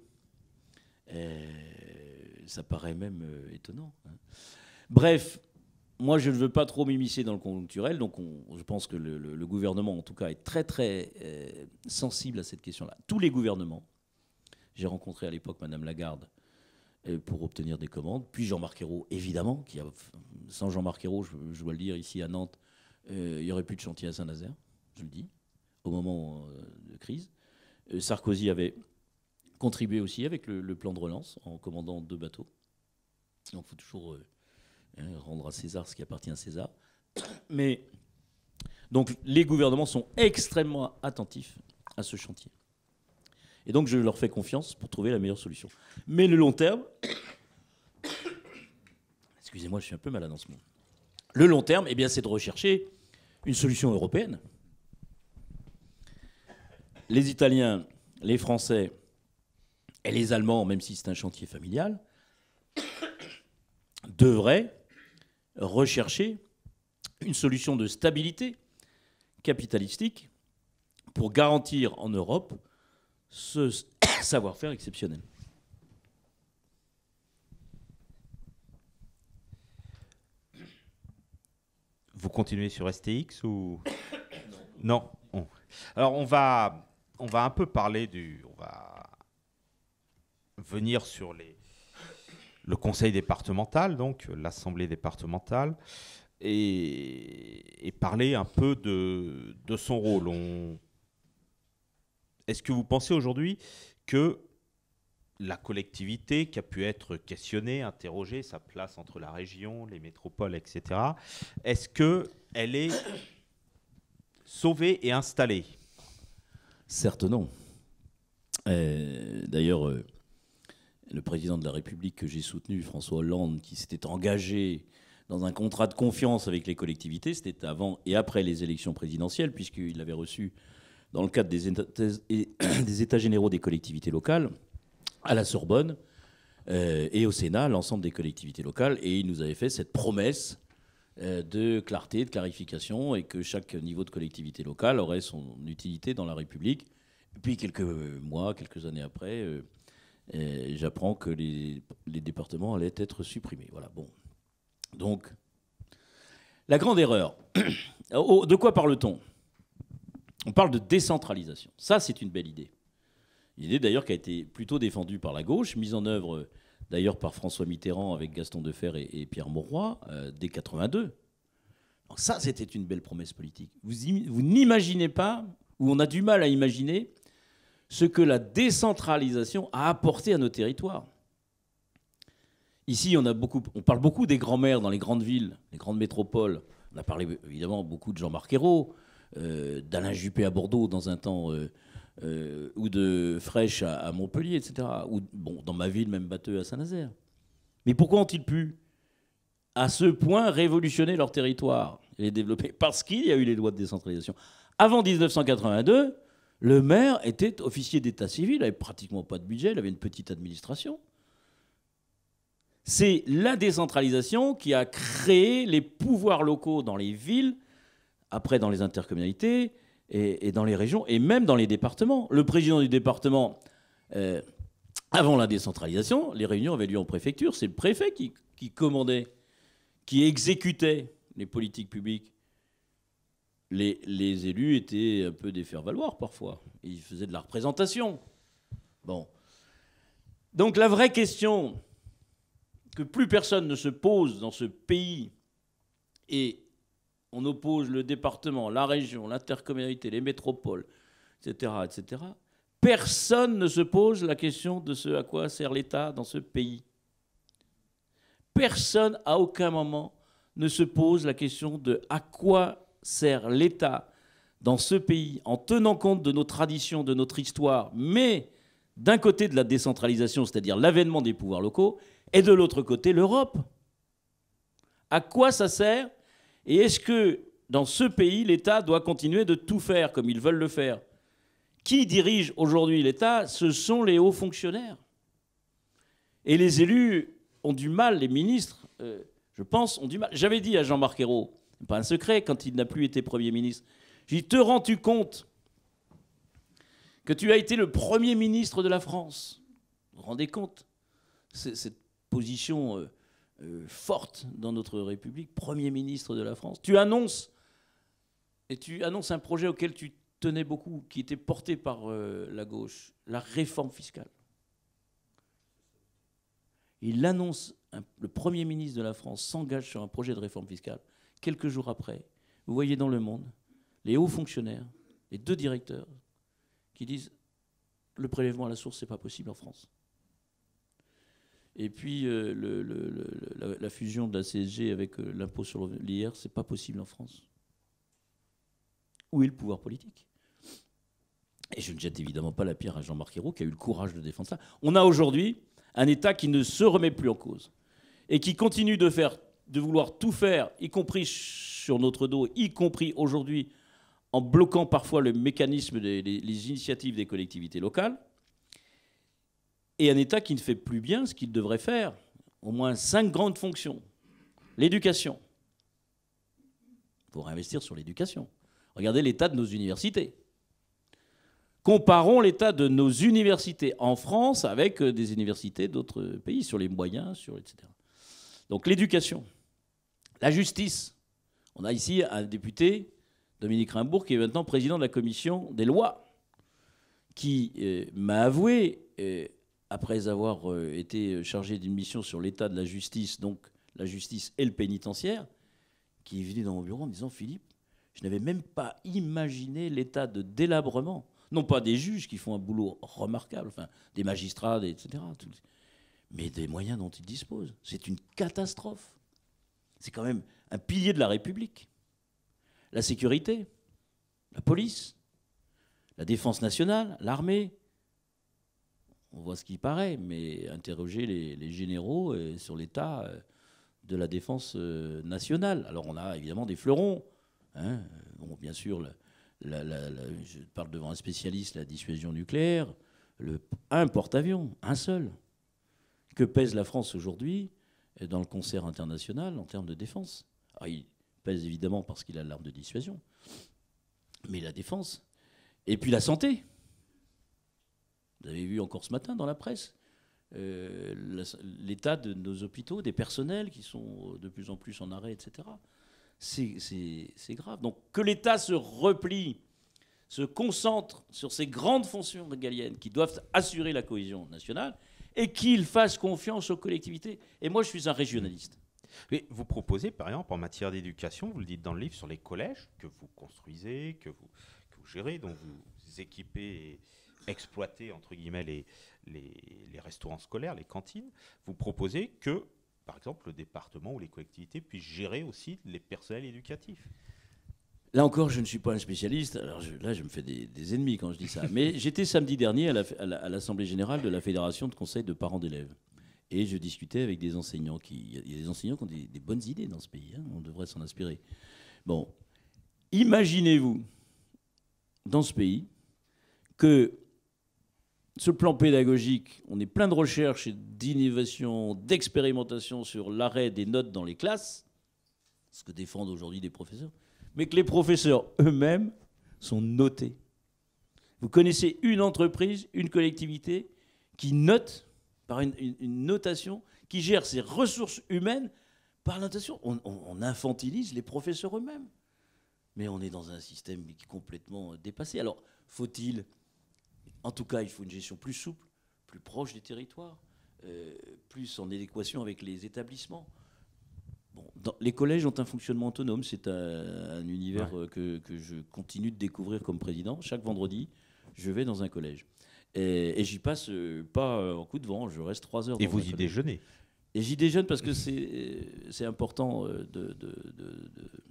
ça paraît même étonnant. Hein. Bref, moi, je ne veux pas trop m'immiscer dans le conjoncturel, donc je pense que le gouvernement, en tout cas, est très, très sensible à cette question-là. Tous les gouvernements. J'ai rencontré à l'époque Madame Lagarde pour obtenir des commandes, puis Jean-Marc Ayrault, évidemment, sans Jean-Marc Ayrault, je dois le dire, ici à Nantes, il n'y aurait plus de chantier à Saint-Nazaire, je le dis, au moment de crise. Sarkozy avait contribué aussi avec le plan de relance en commandant 2 bateaux. Donc il faut toujours rendre à César ce qui appartient à César. Mais donc les gouvernements sont extrêmement attentifs à ce chantier. Et donc je leur fais confiance pour trouver la meilleure solution. Mais le long terme, excusez-moi, je suis un peu malade en ce moment. Le long terme, eh bien, c'est de rechercher une solution européenne. Les Italiens, les Français et les Allemands, même si c'est un chantier familial, devraient rechercher une solution de stabilité capitalistique pour garantir en Europe ce savoir-faire exceptionnel. Vous continuez sur STX ou non? Alors on va un peu parler on va venir sur le conseil départemental, donc l'assemblée départementale, et parler un peu de son rôle. Est-ce que vous pensez aujourd'hui que la collectivité qui a pu être questionnée, interrogée, sa place entre la région, les métropoles, etc., est-ce qu'elle est sauvée et installée? Certes non. D'ailleurs, le président de la République que j'ai soutenu, François Hollande, qui s'était engagé dans un contrat de confiance avec les collectivités, c'était avant et après les élections présidentielles, puisqu'il avait reçu, dans le cadre des États généraux des collectivités locales, à la Sorbonne et au Sénat, l'ensemble des collectivités locales, et il nous avait fait cette promesse de clarté, de clarification, et que chaque niveau de collectivité locale aurait son utilité dans la République. Et puis quelques années après, j'apprends que les départements allaient être supprimés. Voilà, bon. Donc, la grande erreur. De quoi parle-t-on? On parle de décentralisation. Ça, c'est une belle idée. Une idée d'ailleurs qui a été plutôt défendue par la gauche, mise en œuvre d'ailleurs par François Mitterrand avec Gaston Defferre et Pierre Mauroy dès 82. Donc ça, c'était une belle promesse politique. Vous n'imaginez pas, ou on a du mal à imaginer, ce que la décentralisation a apporté à nos territoires. Ici, on parle beaucoup des grands-mères dans les grandes villes, les grandes métropoles. On a parlé évidemment beaucoup de Jean-Marc Ayrault, d'Alain Juppé à Bordeaux dans un temps, ou de Frêche à Montpellier, etc. Ou bon, dans ma ville, même Batteux à Saint-Nazaire. Mais pourquoi ont-ils pu, à ce point, révolutionner leur territoire et les développer? Parce qu'il y a eu les lois de décentralisation. Avant 1982, le maire était officier d'état civil, il n'avait pratiquement pas de budget, il avait une petite administration. C'est la décentralisation qui a créé les pouvoirs locaux dans les villes, après dans les intercommunalités et dans les régions, et même dans les départements. Le président du département, avant la décentralisation, les réunions avaient lieu en préfecture. C'est le préfet qui commandait, qui exécutait les politiques publiques. Les élus étaient un peu des faire-valoir parfois. Ils faisaient de la représentation. Bon. Donc la vraie question que plus personne ne se pose dans ce pays, et on oppose le département, la région, l'intercommunalité, les métropoles, etc., etc., personne ne se pose la question de ce à quoi sert l'État dans ce pays. Personne, à aucun moment, ne se pose la question de à quoi sert l'État dans ce pays, en tenant compte de nos traditions, de notre histoire, mais d'un côté de la décentralisation, c'est-à-dire l'avènement des pouvoirs locaux, et de l'autre côté, l'Europe. À quoi ça sert? Et est-ce que, dans ce pays, l'État doit continuer de tout faire comme ils veulent le faire? Qui dirige aujourd'hui l'État? Ce sont les hauts fonctionnaires. Et les élus ont du mal, les ministres, je pense, ont du mal. J'avais dit à Jean-Marc Ayrault, c'est pas un secret, quand il n'a plus été Premier ministre, j'ai dit, te rends-tu compte que tu as été le Premier ministre de la France? Vous vous rendez compte? Cette position forte dans notre République, Premier ministre de la France. Tu annonces un projet auquel tu tenais beaucoup, qui était porté par la gauche, la réforme fiscale. Il annonce, le Premier ministre de la France s'engage sur un projet de réforme fiscale. Quelques jours après, vous voyez dans Le Monde, les hauts fonctionnaires, les 2 directeurs, qui disent le prélèvement à la source, c'est pas possible en France. Et puis la fusion de la CSG avec l'impôt sur l'IR, c'est pas possible en France. Où est le pouvoir politique? Et je ne jette évidemment pas la pierre à Jean-Marc Ayrault qui a eu le courage de défendre ça. On a aujourd'hui un État qui ne se remet plus en cause et qui continue de vouloir tout faire, y compris sur notre dos, y compris aujourd'hui en bloquant parfois le mécanisme les initiatives des collectivités locales. Et un État qui ne fait plus bien ce qu'il devrait faire. Au moins 5 grandes fonctions. L'éducation. Il faut réinvestir sur l'éducation. Regardez l'état de nos universités. Comparons l'état de nos universités en France avec des universités d'autres pays, sur les moyens, etc. Donc l'éducation. La justice. On a ici un député, Dominique Raimbourg, qui est maintenant président de la commission des lois, qui m'a avoué... après avoir été chargé d'une mission sur l'état de la justice, donc la justice et le pénitentiaire, qui est venu dans mon bureau en me disant « Philippe, je n'avais même pas imaginé l'état de délabrement, non pas des juges qui font un boulot remarquable, enfin des magistrats, etc., mais des moyens dont ils disposent. C'est une catastrophe. C'est quand même un pilier de la République. La sécurité, la police, la défense nationale, l'armée. On voit ce qui paraît, mais interroger les généraux sur l'état de la défense nationale. Alors on a évidemment des fleurons. Hein. Bon, bien sûr, je parle devant un spécialiste, la dissuasion nucléaire, un porte-avions, un seul. Que pèse la France aujourd'hui dans le concert international en termes de défense? Alors, il pèse évidemment parce qu'il a l'arme de dissuasion, mais la défense. Et puis la santé. Vous avez vu encore ce matin dans la presse l'état de nos hôpitaux, des personnels qui sont de plus en plus en arrêt, etc. C'est grave. Donc que l'État se replie, se concentre sur ces grandes fonctions régaliennes qui doivent assurer la cohésion nationale et qu'il fasse confiance aux collectivités. Et moi, je suis un régionaliste. Mais vous proposez, par exemple, en matière d'éducation, vous le dites dans le livre, sur les collèges que vous construisez, que vous gérez, dont vous équipez exploiter, entre guillemets, les restaurants scolaires, les cantines, vous proposez que, par exemple, le département ou les collectivités puissent gérer aussi les personnels éducatifs. Là encore, je ne suis pas un spécialiste. Alors là, je me fais des ennemis quand je dis ça. Mais j'étais samedi dernier à l'Assemblée générale de la Fédération de conseils de parents d'élèves. Et je discutais avec des enseignants il y a des enseignants qui ont des bonnes idées dans ce pays. Hein, on devrait s'en inspirer. Bon, imaginez-vous, dans ce pays, que sur le plan pédagogique, on est plein de recherches et d'innovation, d'expérimentation sur l'arrêt des notes dans les classes, ce que défendent aujourd'hui des professeurs, mais que les professeurs eux-mêmes sont notés. Vous connaissez une entreprise, une collectivité qui note par une notation, qui gère ses ressources humaines par la notation. On infantilise les professeurs eux-mêmes. Mais on est dans un système qui est complètement dépassé. Alors, faut-il... En tout cas, il faut une gestion plus souple, plus proche des territoires, plus en adéquation avec les établissements. Bon, les collèges ont un fonctionnement autonome. C'est un univers que je continue de découvrir comme président. Chaque vendredi, je vais dans un collège. Et j'y passe pas en coup de vent, je reste 3 heures. Et vous y déjeunez? Et j'y déjeune parce que c'est important,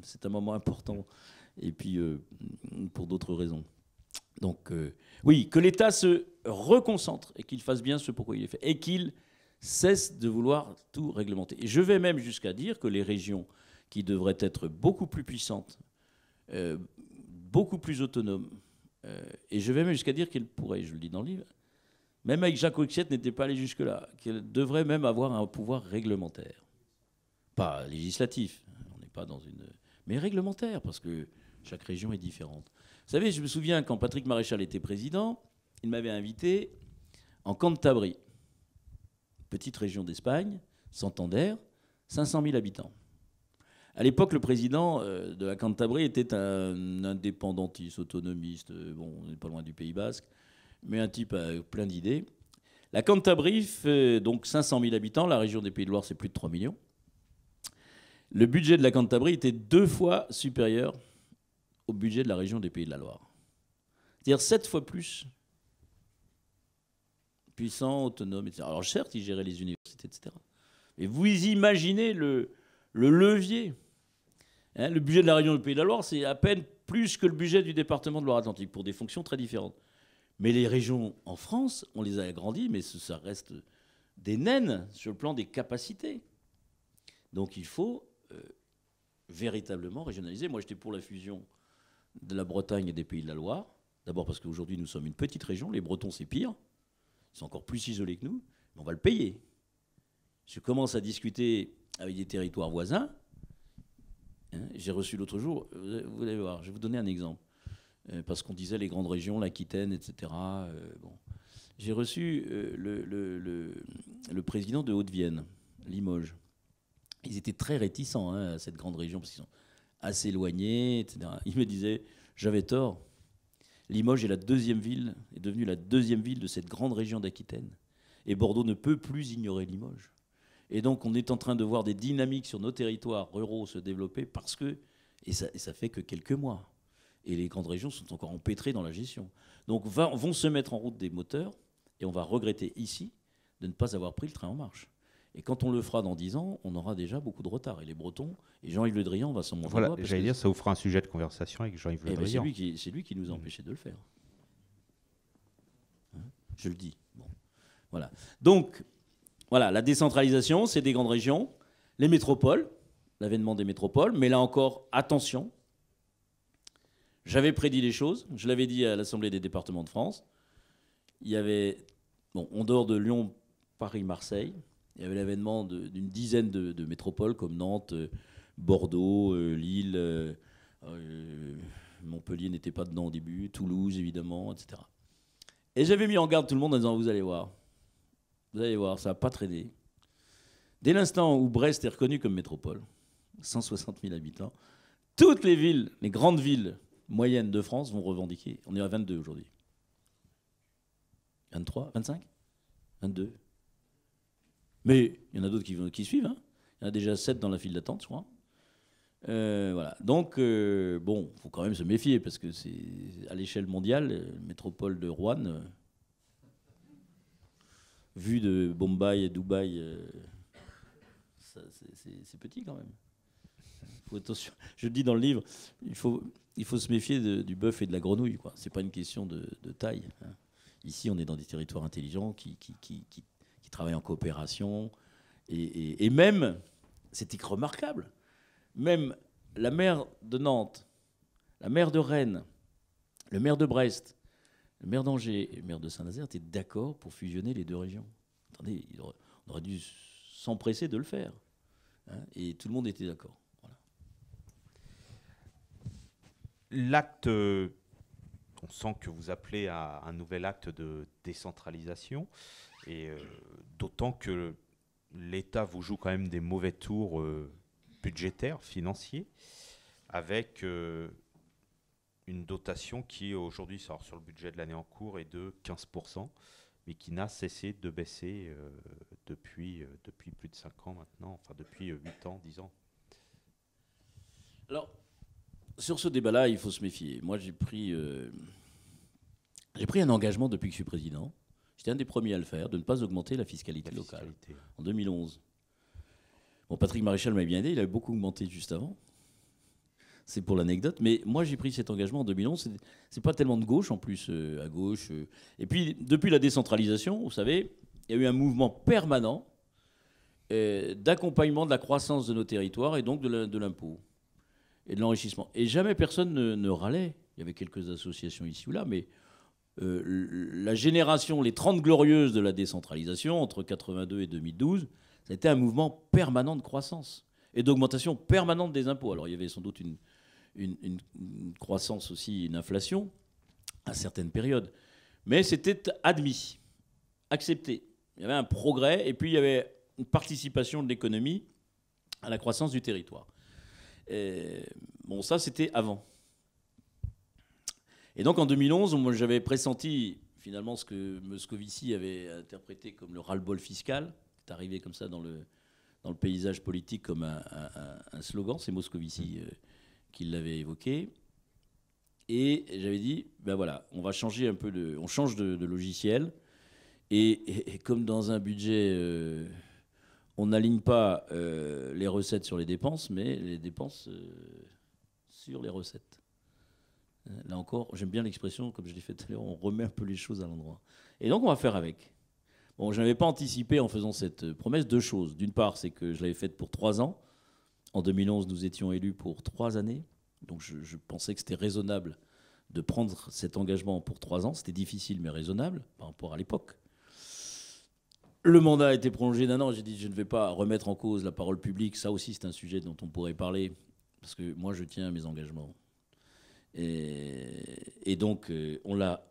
c'est un moment important, et puis pour d'autres raisons. Donc oui, que l'État se reconcentre et qu'il fasse bien ce pourquoi il est fait, et qu'il cesse de vouloir tout réglementer. Et je vais même jusqu'à dire que les régions qui devraient être beaucoup plus puissantes, beaucoup plus autonomes, et je vais même jusqu'à dire qu'elle pourrait, je le dis dans le livre, même avec Jacques Oexiette n'était pas allé jusque-là, qu'elle devrait même avoir un pouvoir réglementaire. Pas législatif, on n'est pas dans une... mais réglementaire, parce que chaque région est différente. Vous savez, je me souviens quand Patrick Maréchal était président, il m'avait invité en Cantabrie, petite région d'Espagne, Santander, 500 000 habitants. À l'époque, le président de la Cantabrie était un indépendantiste, autonomiste. Bon, on n'est pas loin du Pays Basque, mais un type plein d'idées. La Cantabrie fait donc 500 000 habitants. La région des Pays de Loire, c'est plus de 3 millions. Le budget de la Cantabrie était 2 fois supérieur au budget de la région des Pays de la Loire. C'est-à-dire 7 fois plus puissant, autonome, etc. Alors certes, il gérait les universités, etc. Mais vous imaginez le levier. Hein, le budget de la région du Pays de la Loire, c'est à peine plus que le budget du département de Loire-Atlantique, pour des fonctions très différentes. Mais les régions en France, on les a agrandies, mais ça reste des naines sur le plan des capacités. Donc il faut véritablement régionaliser. Moi, j'étais pour la fusion de la Bretagne et des Pays de la Loire. D'abord parce qu'aujourd'hui, nous sommes une petite région. Les Bretons, c'est pire. Ils sont encore plus isolés que nous. Mais on va le payer. Je commence à discuter avec des territoires voisins. Hein, j'ai reçu l'autre jour, vous allez voir, je vais vous donner un exemple. Parce qu'on disait les grandes régions, l'Aquitaine, etc. Bon. J'ai reçu le président de Haute-Vienne, Limoges. Ils étaient très réticents à cette grande région, parce qu'ils sont assez éloignés, etc. Il me disait, j'avais tort. Limoges est devenue la deuxième ville de cette grande région d'Aquitaine. Et Bordeaux ne peut plus ignorer Limoges. Et donc, on est en train de voir des dynamiques sur nos territoires ruraux se développer parce que, et ça fait que quelques mois. Et les grandes régions sont encore empêtrées dans la gestion. Donc, vont se mettre en route des moteurs, et on va regretter ici de ne pas avoir pris le train en marche. Et quand on le fera dans 10 ans, on aura déjà beaucoup de retard. Et les Bretons, et Jean-Yves Le Drian va s'en montrer. Voilà, j'allais dire, ça vous fera un sujet de conversation avec Jean-Yves Le Drian. C'est lui qui nous a empêchés de le faire. Hein, je le dis. Bon. Voilà. Donc, voilà, la décentralisation, c'est des grandes régions. Les métropoles, l'avènement des métropoles. Mais là encore, attention. J'avais prédit les choses. Je l'avais dit à l'Assemblée des départements de France. Il y avait, en dehors de Lyon, Paris, Marseille, il y avait l'avènement d'une dizaine de métropoles comme Nantes, Bordeaux, Lille, Montpellier n'était pas dedans au début, Toulouse évidemment, etc. Et j'avais mis en garde tout le monde en disant, vous allez voir, ça n'a pas traîné. Dès l'instant où Brest est reconnu comme métropole, 160 000 habitants, toutes les villes, les grandes villes moyennes de France vont revendiquer. On est à 22 aujourd'hui. 23, 25, 22. Mais il y en a d'autres qui suivent. Hein. Il y en a déjà 7 dans la file d'attente, je crois. Voilà. Donc, il faut quand même se méfier, parce que c'est à l'échelle mondiale, la métropole de Rouen, vu de Bombay et Dubaï, c'est petit quand même. Faut attention. Je le dis dans le livre, il faut se méfier du bœuf et de la grenouille, quoi. C'est pas une question de taille, hein. Ici, on est dans des territoires intelligents qui travaillent en coopération. Et même, c'était remarquable, même la maire de Nantes, la maire de Rennes, le maire de Brest, le maire d'Angers et le maire de Saint-Nazaire étaient d'accord pour fusionner les deux régions. Attendez, on aurait dû s'empresser de le faire, hein, et tout le monde était d'accord. Voilà. L'acte, on sent que vous appelez à un nouvel acte de décentralisation, et d'autant que l'État vous joue quand même des mauvais tours budgétaires, financiers, avec une dotation qui aujourd'hui sort sur le budget de l'année en cours est de 15%, mais qui n'a cessé de baisser depuis plus de 5 ans maintenant, enfin depuis 8 ans, 10 ans. Alors, sur ce débat-là, il faut se méfier. Moi, j'ai pris un engagement depuis que je suis président. J'étais un des premiers à le faire, de ne pas augmenter la fiscalité locale. En 2011. Bon, Patrick Maréchal m'a bien aidé, il avait beaucoup augmenté juste avant. C'est pour l'anecdote. Mais moi, j'ai pris cet engagement en 2011. C'est pas tellement de gauche, en plus, à gauche. Et puis, depuis la décentralisation, vous savez, il y a eu un mouvement permanent d'accompagnement de la croissance de nos territoires et donc de l'impôt et de l'enrichissement. Et jamais personne ne râlait. Il y avait quelques associations ici ou là, mais la génération, les 30 glorieuses de la décentralisation, entre 82 et 2012, ça a été un mouvement permanent de croissance et d'augmentation permanente des impôts. Alors il y avait sans doute une croissance aussi, une inflation à certaines périodes, mais c'était admis, accepté. Il y avait un progrès et puis il y avait une participation de l'économie à la croissance du territoire. Bon, ça c'était avant. Et donc en 2011, moi, j'avais pressenti finalement ce que Moscovici avait interprété comme le ras-le-bol fiscal, qui est arrivé comme ça dans le paysage politique comme un slogan. C'est Moscovici qui l'avait évoqué. Et j'avais dit, ben voilà, on va changer un peu on change de logiciel. Et comme dans un budget, on n'aligne pas les recettes sur les dépenses, mais les dépenses sur les recettes. Là encore, j'aime bien l'expression, comme je l'ai fait tout à l'heure, on remet un peu les choses à l'endroit. Et donc, on va faire avec. Bon, je n'avais pas anticipé en faisant cette promesse deux choses. D'une part, c'est que je l'avais faite pour 3 ans. En 2011, nous étions élus pour 3 années. Donc, je pensais que c'était raisonnable de prendre cet engagement pour 3 ans. C'était difficile, mais raisonnable par rapport à l'époque. Le mandat a été prolongé d'1 an. J'ai dit, je ne vais pas remettre en cause la parole publique. Ça aussi, c'est un sujet dont on pourrait parler, parce que moi, je tiens à mes engagements. Et donc, on l'a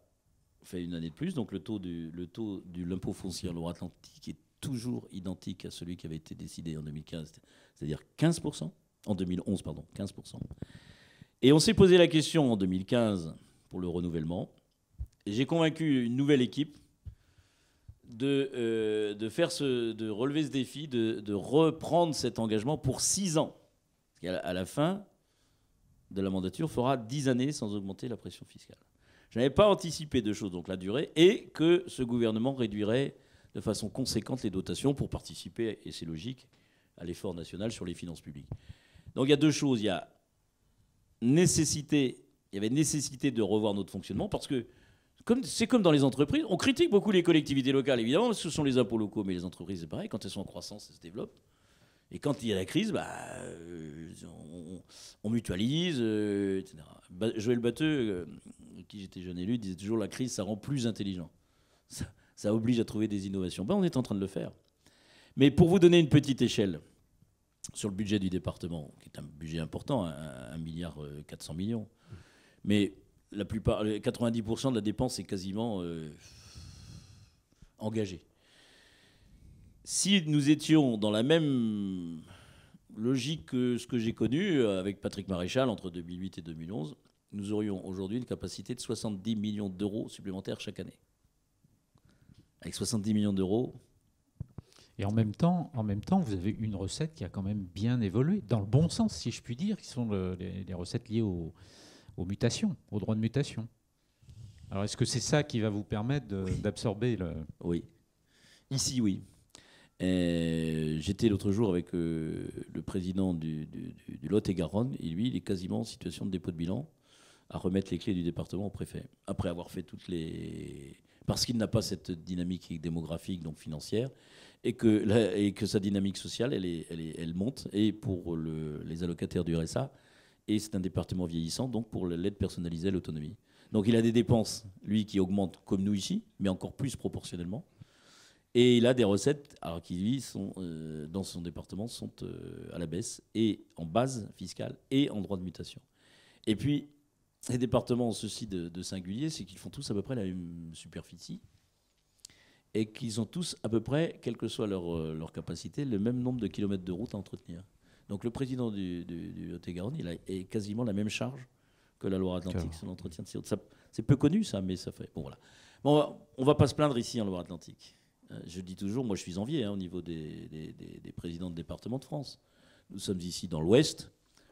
fait une année de plus. Donc, le taux de l'impôt foncier en Loire-Atlantique est toujours identique à celui qui avait été décidé en 2015, c'est-à-dire 15%. En 2011, pardon, 15%. Et on s'est posé la question en 2015 pour le renouvellement. Et j'ai convaincu une nouvelle équipe de relever ce défi, de reprendre cet engagement pour 6 ans. Parce qu'à la fin de la mandature, fera 10 années sans augmenter la pression fiscale. Je n'avais pas anticipé deux choses, donc la durée, et que ce gouvernement réduirait de façon conséquente les dotations pour participer, et c'est logique, à l'effort national sur les finances publiques. Donc il y a deux choses. Il y avait nécessité de revoir notre fonctionnement, parce que c'est comme dans les entreprises, on critique beaucoup les collectivités locales, évidemment, ce sont les impôts locaux, mais les entreprises, c'est pareil, quand elles sont en croissance, elles se développent. Et quand il y a la crise, on mutualise, etc. Joël Batteux, qui j'étais jeune élu, disait toujours la crise, ça rend plus intelligent. Ça oblige à trouver des innovations. On est en train de le faire. Mais pour vous donner une petite échelle sur le budget du département, qui est un budget important, 1,4 milliard, mais la plupart, 90% de la dépense est quasiment engagée. Si nous étions dans la même logique que ce que j'ai connu avec Patrick Maréchal entre 2008 et 2011, nous aurions aujourd'hui une capacité de 70 millions d'euros supplémentaires chaque année. Avec 70 millions d'euros. Et en même temps, vous avez une recette qui a quand même bien évolué, dans le bon sens, si je puis dire, qui sont les recettes liées aux mutations, aux droits de mutation. Alors, est-ce que c'est ça qui va vous permettre d'absorber le... Oui. Ici, oui. J'étais l'autre jour avec le président du Lot-et-Garonne, et lui, il est quasiment en situation de dépôt de bilan, à remettre les clés du département au préfet, après avoir fait toutes les... Parce qu'il n'a pas cette dynamique démographique, donc financière, et que sa dynamique sociale, elle monte, et pour les allocataires du RSA, et c'est un département vieillissant, donc pour l'aide personnalisée à l'autonomie. Donc il a des dépenses, lui, qui augmentent comme nous ici, mais encore plus proportionnellement. Et il a des recettes alors qui, lui, sont, dans son département, sont à la baisse, et en base fiscale, et en droit de mutation. Et puis, les départements ont ceci de singulier, c'est qu'ils font tous à peu près la même superficie, et qu'ils ont tous à peu près, quelle que soit leur capacité, le même nombre de kilomètres de route à entretenir. Donc le président du Lot-et-Garonne, il a quasiment la même charge que la Loire-Atlantique sur l'entretien de ces routes. C'est peu connu, ça, mais ça fait... Bon, voilà. Bon, on va pas se plaindre ici en Loire-Atlantique. Je dis toujours, moi je suis envié au niveau des présidents de département de France. Nous sommes ici dans l'Ouest,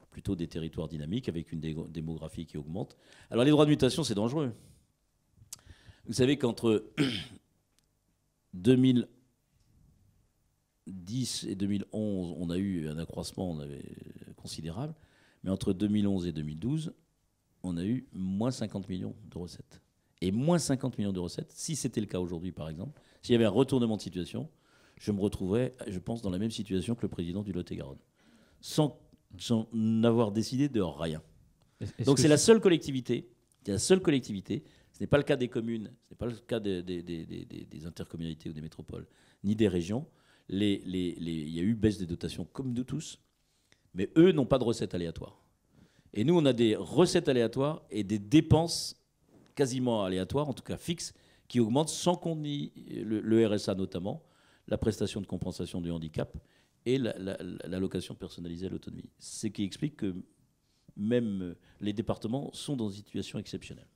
plutôt des territoires dynamiques, avec une démographie qui augmente. Alors les droits de mutation, c'est dangereux. Vous savez qu'entre 2010 et 2011, on a eu un accroissement considérable, mais entre 2011 et 2012, on a eu moins 50 millions de recettes. Et moins 50 millions de recettes, si c'était le cas aujourd'hui par exemple, s'il y avait un retournement de situation, je me retrouverais, je pense, dans la même situation que le président du Lot-et-Garonne, sans avoir décidé de rien. Donc c'est la seule collectivité, ce n'est pas le cas des communes, ce n'est pas le cas des intercommunalités ou des métropoles, ni des régions. Il y a eu baisse des dotations comme nous tous, mais eux n'ont pas de recettes aléatoires. Et nous, on a des recettes aléatoires et des dépenses quasiment aléatoires, en tout cas fixes, qui augmentent sans qu'on y... Le RSA notamment, la prestation de compensation du handicap et l'allocation personnalisée à l'autonomie. Ce qui explique que même les départements sont dans une situation exceptionnelle.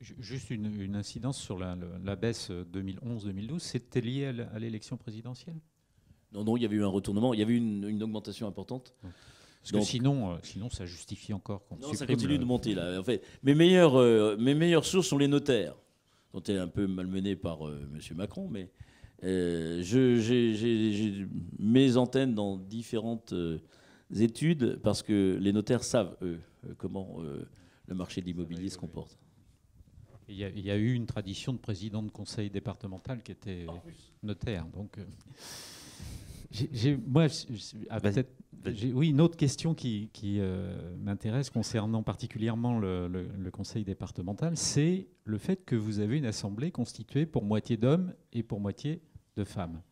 Juste une incidence sur la baisse 2011-2012, c'était lié à l'élection présidentielle ? Non, il y avait eu un retournement, il y avait eu une augmentation importante. Parce que sinon, ça justifie encore qu'on supprime... Ça continue de monter, là. En fait, mes meilleures sources sont les notaires, dont elle est un peu malmenée par M. Macron, mais j'ai mes antennes dans différentes études, parce que les notaires savent, eux, comment le marché de l'immobilier se comporte. Il y a eu une tradition de président de conseil départemental qui était notaire. Donc, oui, une autre question qui m'intéresse concernant particulièrement le conseil départemental, c'est le fait que vous avez une assemblée constituée pour moitié d'hommes et pour moitié de femmes.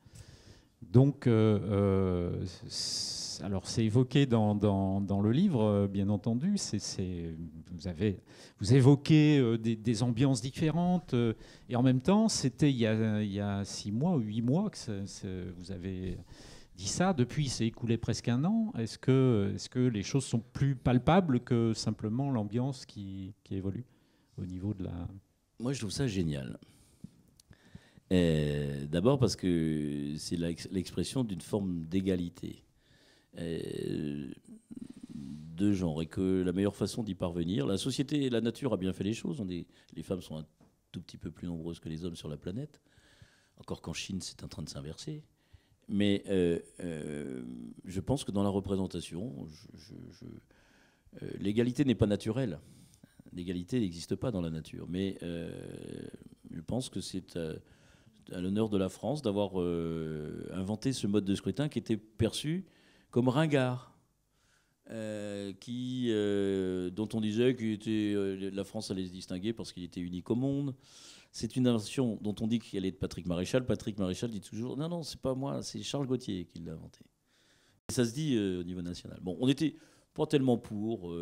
Donc, alors c'est évoqué dans le livre, bien entendu. Vous évoquez des ambiances différentes, et en même temps, c'était il y a 6 mois ou 8 mois que vous avez dit ça. Depuis, il s'est écoulé presque un an. Est-ce que les choses sont plus palpables que simplement l'ambiance qui évolue au niveau de la... Moi, je trouve ça génial. D'abord parce que c'est l'expression d'une forme d'égalité de genre, et que la meilleure façon d'y parvenir, la société et la nature a bien fait les choses. Les femmes sont un tout petit peu plus nombreuses que les hommes sur la planète, encore qu'en Chine c'est en train de s'inverser. Mais je pense que dans la représentation, l'égalité n'est pas naturelle. L'égalité n'existe pas dans la nature. Mais je pense que c'est à l'honneur de la France d'avoir inventé ce mode de scrutin qui était perçu comme ringard, dont on disait que la France allait se distinguer parce qu'il était unique au monde. C'est une invention dont on dit qu'elle est de Patrick Maréchal. Patrick Maréchal dit toujours « Non, c'est pas moi, c'est Charles Gauthier qui l'a inventé ». Et ça se dit au niveau national. Bon, on n'était pas tellement pour.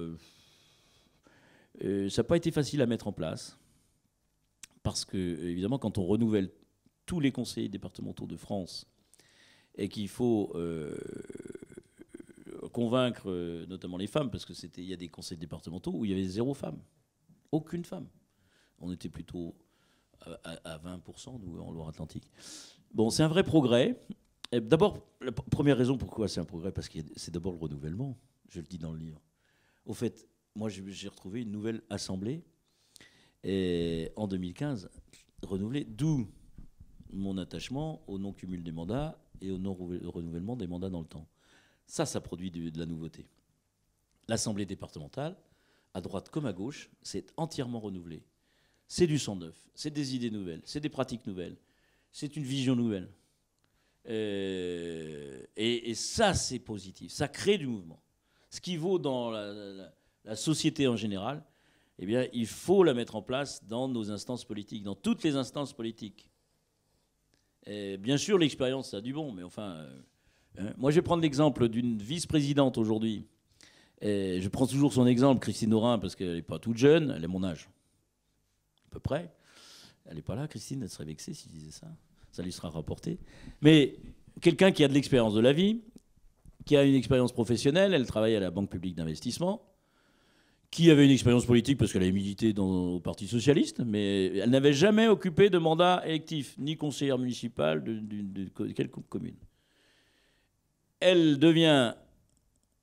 Ça n'a pas été facile à mettre en place parce que, évidemment, quand on renouvelle tous les conseillers départementaux de France et qu'il faut convaincre notamment les femmes, parce qu'il y a des conseils départementaux où il y avait 0 femme, aucune femme. On était plutôt à 20%, nous, en Loire-Atlantique. Bon, c'est un vrai progrès. D'abord, la première raison pourquoi c'est un progrès, parce que c'est d'abord le renouvellement, je le dis dans le livre. Au fait, moi, j'ai retrouvé une nouvelle assemblée en 2015, renouvelée, d'où mon attachement au non-cumul des mandats et au non-renouvellement des mandats dans le temps. Ça produit de la nouveauté. L'Assemblée départementale, à droite comme à gauche, c'est entièrement renouvelé. C'est du sang neuf, c'est des idées nouvelles, c'est des pratiques nouvelles, c'est une vision nouvelle. Et ça, c'est positif. Ça crée du mouvement. Ce qui vaut dans la société en général, eh bien, il faut la mettre en place dans nos instances politiques, dans toutes les instances politiques. Et bien sûr, l'expérience, ça a du bon, mais enfin... moi, je vais prendre l'exemple d'une vice-présidente aujourd'hui. Et je prends toujours son exemple, Christine Aurin, parce qu'elle n'est pas toute jeune, elle est mon âge, à peu près. Elle n'est pas là, Christine, elle serait vexée si je disais ça. Ça lui sera rapporté. Mais quelqu'un qui a de l'expérience de la vie, qui a une expérience professionnelle, elle travaille à la Banque publique d'investissement, qui avait une expérience politique parce qu'elle avait milité au Parti socialiste, mais elle n'avait jamais occupé de mandat électif, ni conseillère municipale de quelconque commune. Elle devient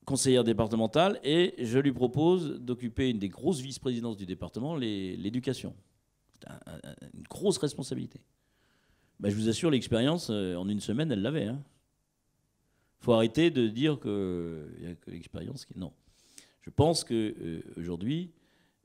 conseillère départementale et je lui propose d'occuper une des grosses vice-présidences du département, l'éducation. C'est une grosse responsabilité. Ben, je vous assure, l'expérience, en une semaine, elle l'avait. Il faut arrêter de dire qu'il n'y a que l'expérience. Non. Je pense qu'aujourd'hui,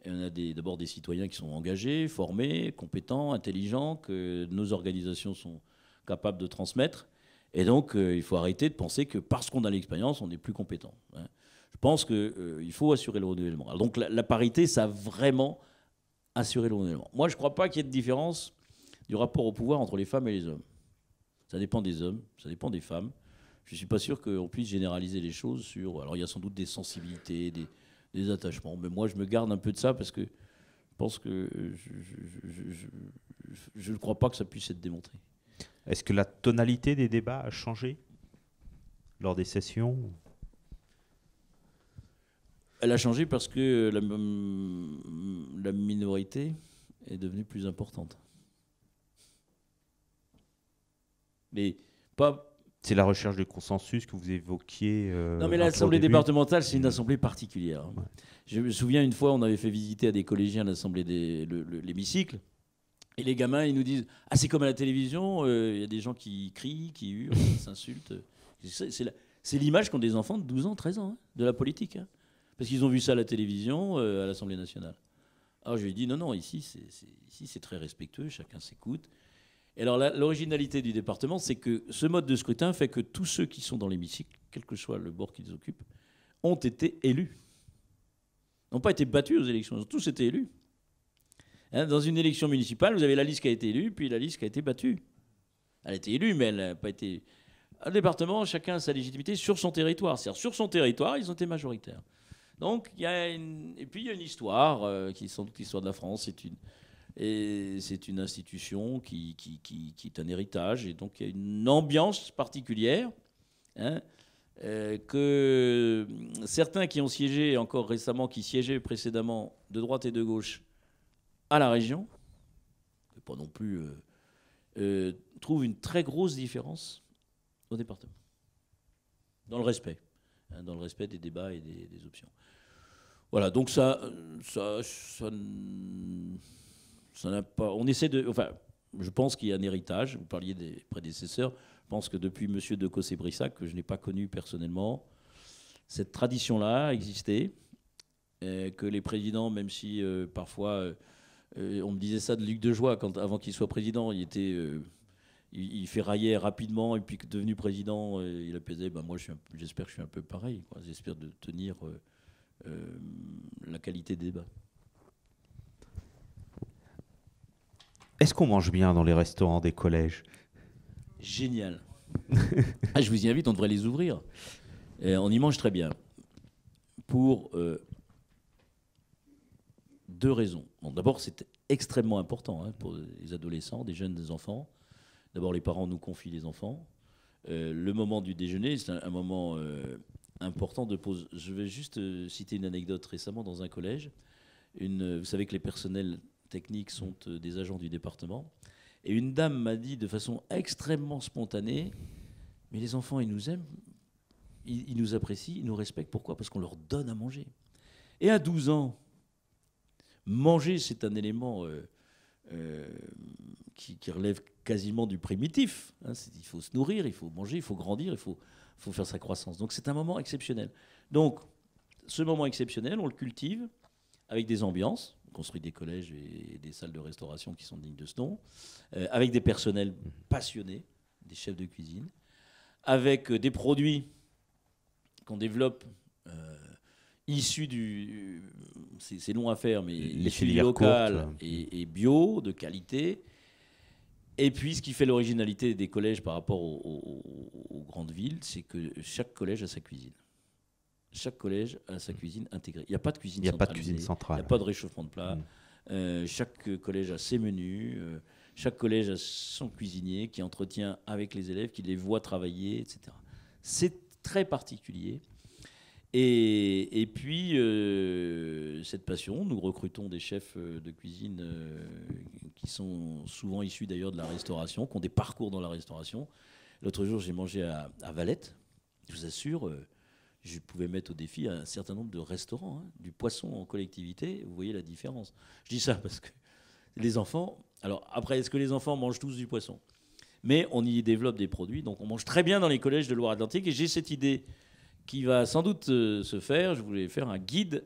on a d'abord des citoyens qui sont engagés, formés, compétents, intelligents, que nos organisations sont capables de transmettre. Et donc, il faut arrêter de penser que parce qu'on a l'expérience, on est plus compétent. Je pense qu'il faut assurer le renouvellement. Alors donc, la parité, ça a vraiment assuré le renouvellement. Moi, je ne crois pas qu'il y ait de différence du rapport au pouvoir entre les femmes et les hommes. Ça dépend des hommes, ça dépend des femmes. Je ne suis pas sûr qu'on puisse généraliser les choses sur... Alors, il y a sans doute des sensibilités, des attachements. Mais moi, je me garde un peu de ça parce que je pense que je ne crois pas que ça puisse être démontré. Est-ce que la tonalité des débats a changé lors des sessions? Elle a changé parce que la minorité est devenue plus importante. Mais pas... C'est la recherche de consensus que vous évoquiez. Non, mais l'Assemblée départementale, c'est une assemblée particulière. Ouais. Je me souviens, une fois, on avait fait visiter à des collégiens l'Assemblée l'hémicycle. Et les gamins, ils nous disent « Ah, c'est comme à la télévision, y a des gens qui crient, qui hurlent, qui s'insultent. » C'est l'image qu'ont des enfants de 12 ans, 13 ans, de la politique. Parce qu'ils ont vu ça à la télévision, à l'Assemblée nationale. Alors je lui ai dit « Non, ici, c'est très respectueux, chacun s'écoute. » Et alors l'originalité du département, c'est que ce mode de scrutin fait que tous ceux qui sont dans l'hémicycle, quel que soit le bord qu'ils occupent, ont été élus. N'ont pas été battus aux élections, ils ont tous été élus. Dans une élection municipale, vous avez la liste qui a été élue, puis la liste qui a été battue. Elle a été élue, mais elle n'a pas été... Un département, chacun a sa légitimité sur son territoire. C'est-à-dire, sur son territoire, ils ont été majoritaires. Donc, et puis il y a une histoire, qui est sans doute l'histoire de la France. C'est une institution qui est un héritage. Et donc, il y a une ambiance particulière que certains qui ont siégé encore récemment, qui siégeaient précédemment de droite et de gauche, à la région, pas non plus, trouve une très grosse différence au département. Dans le respect des débats et des options. Voilà, donc ça n'a pas... On essaie de... Enfin, je pense qu'il y a un héritage. Vous parliez des prédécesseurs. Je pense que depuis M. de Cossé-Brissac, que je n'ai pas connu personnellement, cette tradition-là existait. Que les présidents, même si parfois... on me disait ça de Luc Dejoie, avant qu'il soit président, il ferraillait rapidement, et puis devenu président, il apaisait. Moi, j'espère que je suis un peu pareil. J'espère de tenir la qualité des débats. Est-ce qu'on mange bien dans les restaurants des collèges? Génial. Je vous y invite, on devrait les ouvrir. On y mange très bien. Pour... 2 raisons. Bon, d'abord, c'est extrêmement important pour les adolescents, des jeunes, des enfants. D'abord, les parents nous confient les enfants. Le moment du déjeuner, c'est un moment important de pause. Je vais juste citer une anecdote. Récemment, dans un collège, vous savez que les personnels techniques sont des agents du département. Et une dame m'a dit de façon extrêmement spontanée, « Mais les enfants, ils nous aiment, ils nous apprécient, ils nous respectent. Pourquoi? Parce qu'on leur donne à manger. » Et à 12 ans, manger, c'est un élément qui relève quasiment du primitif. Hein, il faut se nourrir, il faut manger, il faut grandir, il faut faire sa croissance. Donc c'est un moment exceptionnel. Donc ce moment exceptionnel, on le cultive avec des ambiances. On construit des collèges et des salles de restauration qui sont dignes de ce nom, avec des personnels passionnés, des chefs de cuisine, avec des produits qu'on développe issus du... C'est long à faire, mais issus du local et bio, de qualité. Et puis, ce qui fait l'originalité des collèges par rapport aux grandes villes, c'est que chaque collège a sa cuisine. Chaque collège a sa cuisine intégrée. Il n'y a pas de cuisine centrale. Il n'y a pas de réchauffement de plat. Chaque collège a ses menus. Chaque collège a son cuisinier qui entretient avec les élèves, qui les voit travailler, etc. C'est très particulier. Et puis, cette passion, nous recrutons des chefs de cuisine qui sont souvent issus d'ailleurs de la restauration, qui ont des parcours dans la restauration. L'autre jour, j'ai mangé à Valette. Je vous assure, je pouvais mettre au défi un certain nombre de restaurants, hein, du poisson en collectivité. Vous voyez la différence. Je dis ça parce que les enfants... Alors après, est-ce que les enfants mangent tous du poisson? Mais on y développe des produits. Donc on mange très bien dans les collèges de Loire-Atlantique. Et j'ai cette idée qui va sans doute se faire. Je voulais faire un guide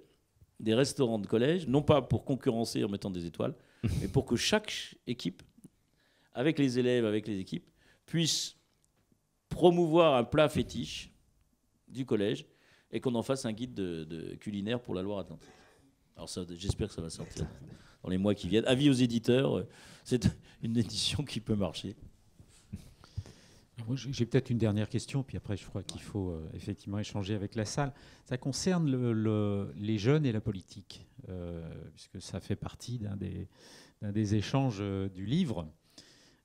des restaurants de collège, non pas pour concurrencer en mettant des étoiles, mais pour que chaque équipe, avec les élèves, avec les équipes, puisse promouvoir un plat fétiche du collège et qu'on en fasse un guide de culinaire pour la Loire-Atlantique. Alors ça, j'espère que ça va sortir dans les mois qui viennent. Avis aux éditeurs, c'est une édition qui peut marcher. Moi, j'ai peut-être une dernière question, puis après je crois qu'il faut effectivement échanger avec la salle. Ça concerne les jeunes et la politique, puisque ça fait partie d'un des échanges du livre.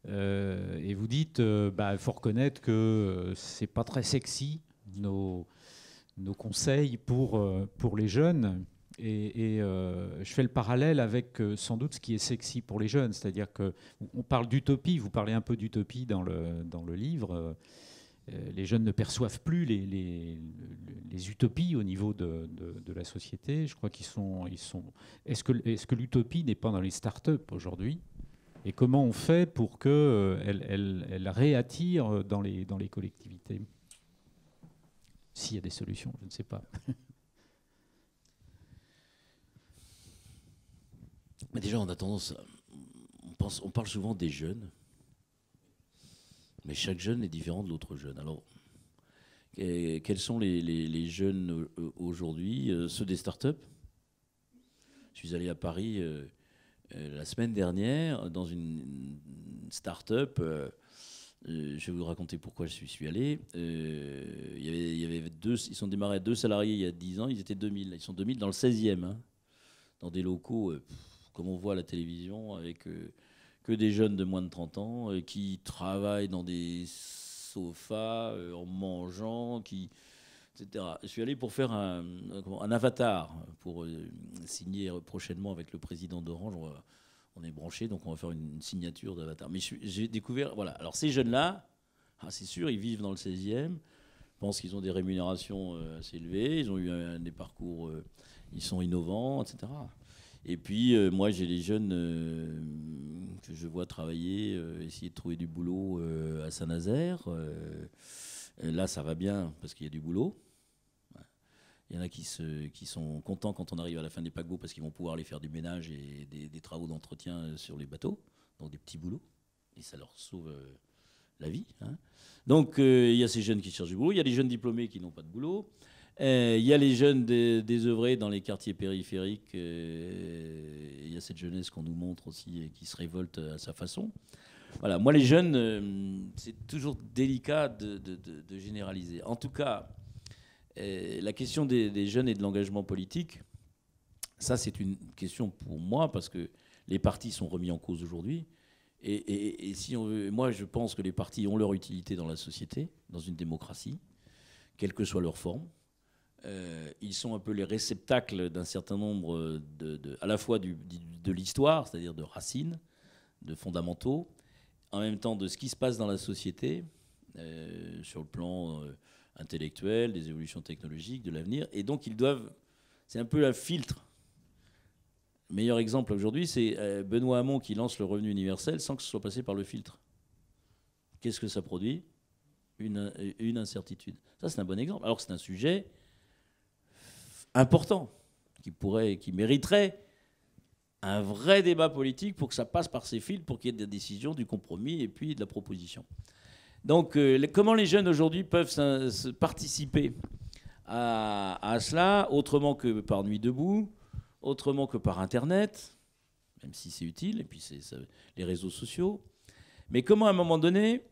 Et vous dites, il faut reconnaître que c'est pas très sexy nos conseils pour les jeunes. Et je fais le parallèle avec sans doute ce qui est sexy pour les jeunes, c'est-à-dire qu'on parle d'utopie, vous parlez un peu d'utopie dans le livre. Les jeunes ne perçoivent plus les utopies au niveau de la société. Je crois qu'ils sont. Est-ce que l'utopie n'est pas dans les start-up aujourd'hui? Et comment on fait pour qu'elle réattire dans les collectivités? S'il y a des solutions, je ne sais pas. Mais déjà, on a tendance on parle souvent des jeunes, mais chaque jeune est différent de l'autre jeune. Alors, quels sont les jeunes aujourd'hui? Ceux des startups. Je suis allé à Paris la semaine dernière dans une start-up. Je vais vous raconter pourquoi je suis allé. Il y avait ils sont démarrés à 2 salariés il y a 10 ans. Ils étaient 2000. Ils sont 2000 dans le 16e, hein, dans des locaux, comme on voit à la télévision, avec que des jeunes de moins de 30 ans qui travaillent dans des sofas en mangeant, etc. Je suis allé pour faire un avatar pour signer prochainement avec le président d'Orange. On est branché, donc on va faire une signature d'avatar. Mais j'ai découvert, voilà. Alors ces jeunes-là, c'est sûr, ils vivent dans le 16e. Je pense qu'ils ont des rémunérations assez élevées. Ils ont eu des parcours, ils sont innovants, etc. Et puis moi, j'ai les jeunes que je vois travailler, essayer de trouver du boulot à Saint-Nazaire. Là, ça va bien parce qu'il y a du boulot. Il y en a qui sont contents quand on arrive à la fin des paquebots parce qu'ils vont pouvoir aller faire du ménage et des travaux d'entretien sur les bateaux, donc des petits boulots, et ça leur sauve la vie. Hein. Donc il y a ces jeunes qui cherchent du boulot, il y a les jeunes diplômés qui n'ont pas de boulot, il y a les jeunes désœuvrés dans les quartiers périphériques, il y a cette jeunesse qu'on nous montre aussi et qui se révolte à sa façon. Voilà, moi les jeunes, c'est toujours délicat de généraliser. En tout cas, la question des jeunes et de l'engagement politique, ça c'est une question pour moi parce que les partis sont remis en cause aujourd'hui. Et si on veut, moi je pense que les partis ont leur utilité dans la société, dans une démocratie, quelle que soit leur forme. Ils sont un peu les réceptacles d'un certain nombre à la fois de l'histoire, c'est-à-dire de racines, de fondamentaux, en même temps de ce qui se passe dans la société, sur le plan intellectuel, des évolutions technologiques, de l'avenir. Et donc, c'est un peu un filtre. Le meilleur exemple aujourd'hui, c'est Benoît Hamon qui lance le revenu universel sans que ce soit passé par le filtre Qu'est-ce que ça produit ? Une incertitude. Ça, c'est un bon exemple. Alors que c'est un sujet important, qui mériterait un vrai débat politique pour que ça passe par ces fils, pour qu'il y ait des décisions, du compromis et puis de la proposition. Donc, comment les jeunes aujourd'hui peuvent participer à cela, autrement que par Nuit debout, autrement que par Internet, même si c'est utile, et puis les réseaux sociaux. Mais comment, à un moment donné,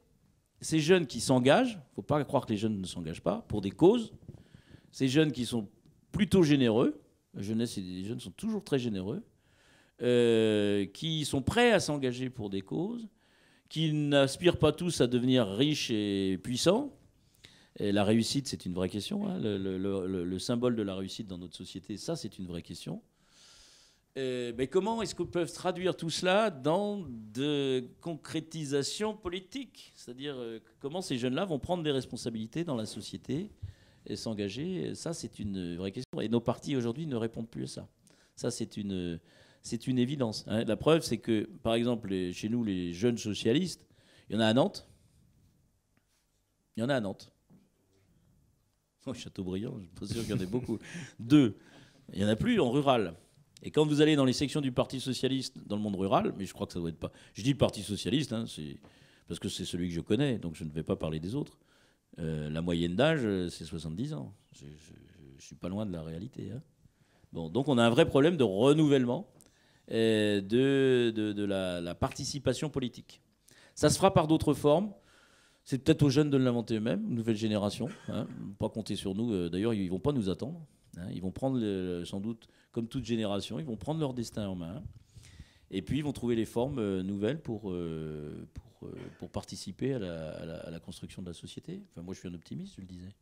ces jeunes qui s'engagent, il ne faut pas croire que les jeunes ne s'engagent pas, pour des causes, ces jeunes qui sont plutôt généreux, la jeunesse et les jeunes sont toujours très généreux, qui sont prêts à s'engager pour des causes, qui n'aspirent pas tous à devenir riches et puissants. Et la réussite, c'est une vraie question. Hein. Le symbole de la réussite dans notre société, ça, c'est une vraie question. Mais comment est-ce qu'on peut traduire tout cela dans de concrétisation politique ? C'est-à-dire, comment ces jeunes-là vont prendre des responsabilités dans la société et s'engager ? Ça, c'est une vraie question. Et nos partis, aujourd'hui, ne répondent plus à ça. Ça, c'est une évidence. Hein. La preuve, c'est que, par exemple, chez nous, les jeunes socialistes, il y en a à Nantes. Il y en a à Nantes. Oh, Châteaubriand, je ne suis pas sûr qu'il y en ait beaucoup. 2. Il n'y en a plus en rural. Et quand vous allez dans les sections du Parti Socialiste dans le monde rural, mais je crois que ça doit être pas... Je dis le Parti Socialiste, hein, parce que c'est celui que je connais, donc je ne vais pas parler des autres. La moyenne d'âge, c'est 70 ans. Je ne suis pas loin de la réalité. Hein. Bon, donc on a un vrai problème de renouvellement de la participation politique. Ça se fera par d'autres formes. C'est peut-être aux jeunes de l'inventer eux-mêmes, nouvelle génération. Hein, pas compter sur nous. D'ailleurs, ils ne vont pas nous attendre. Hein, ils vont prendre, sans doute, comme toute génération, ils vont prendre leur destin en main. Et puis, ils vont trouver les formes nouvelles pour participer à la construction de la société. Enfin, moi, je suis un optimiste, je le disais.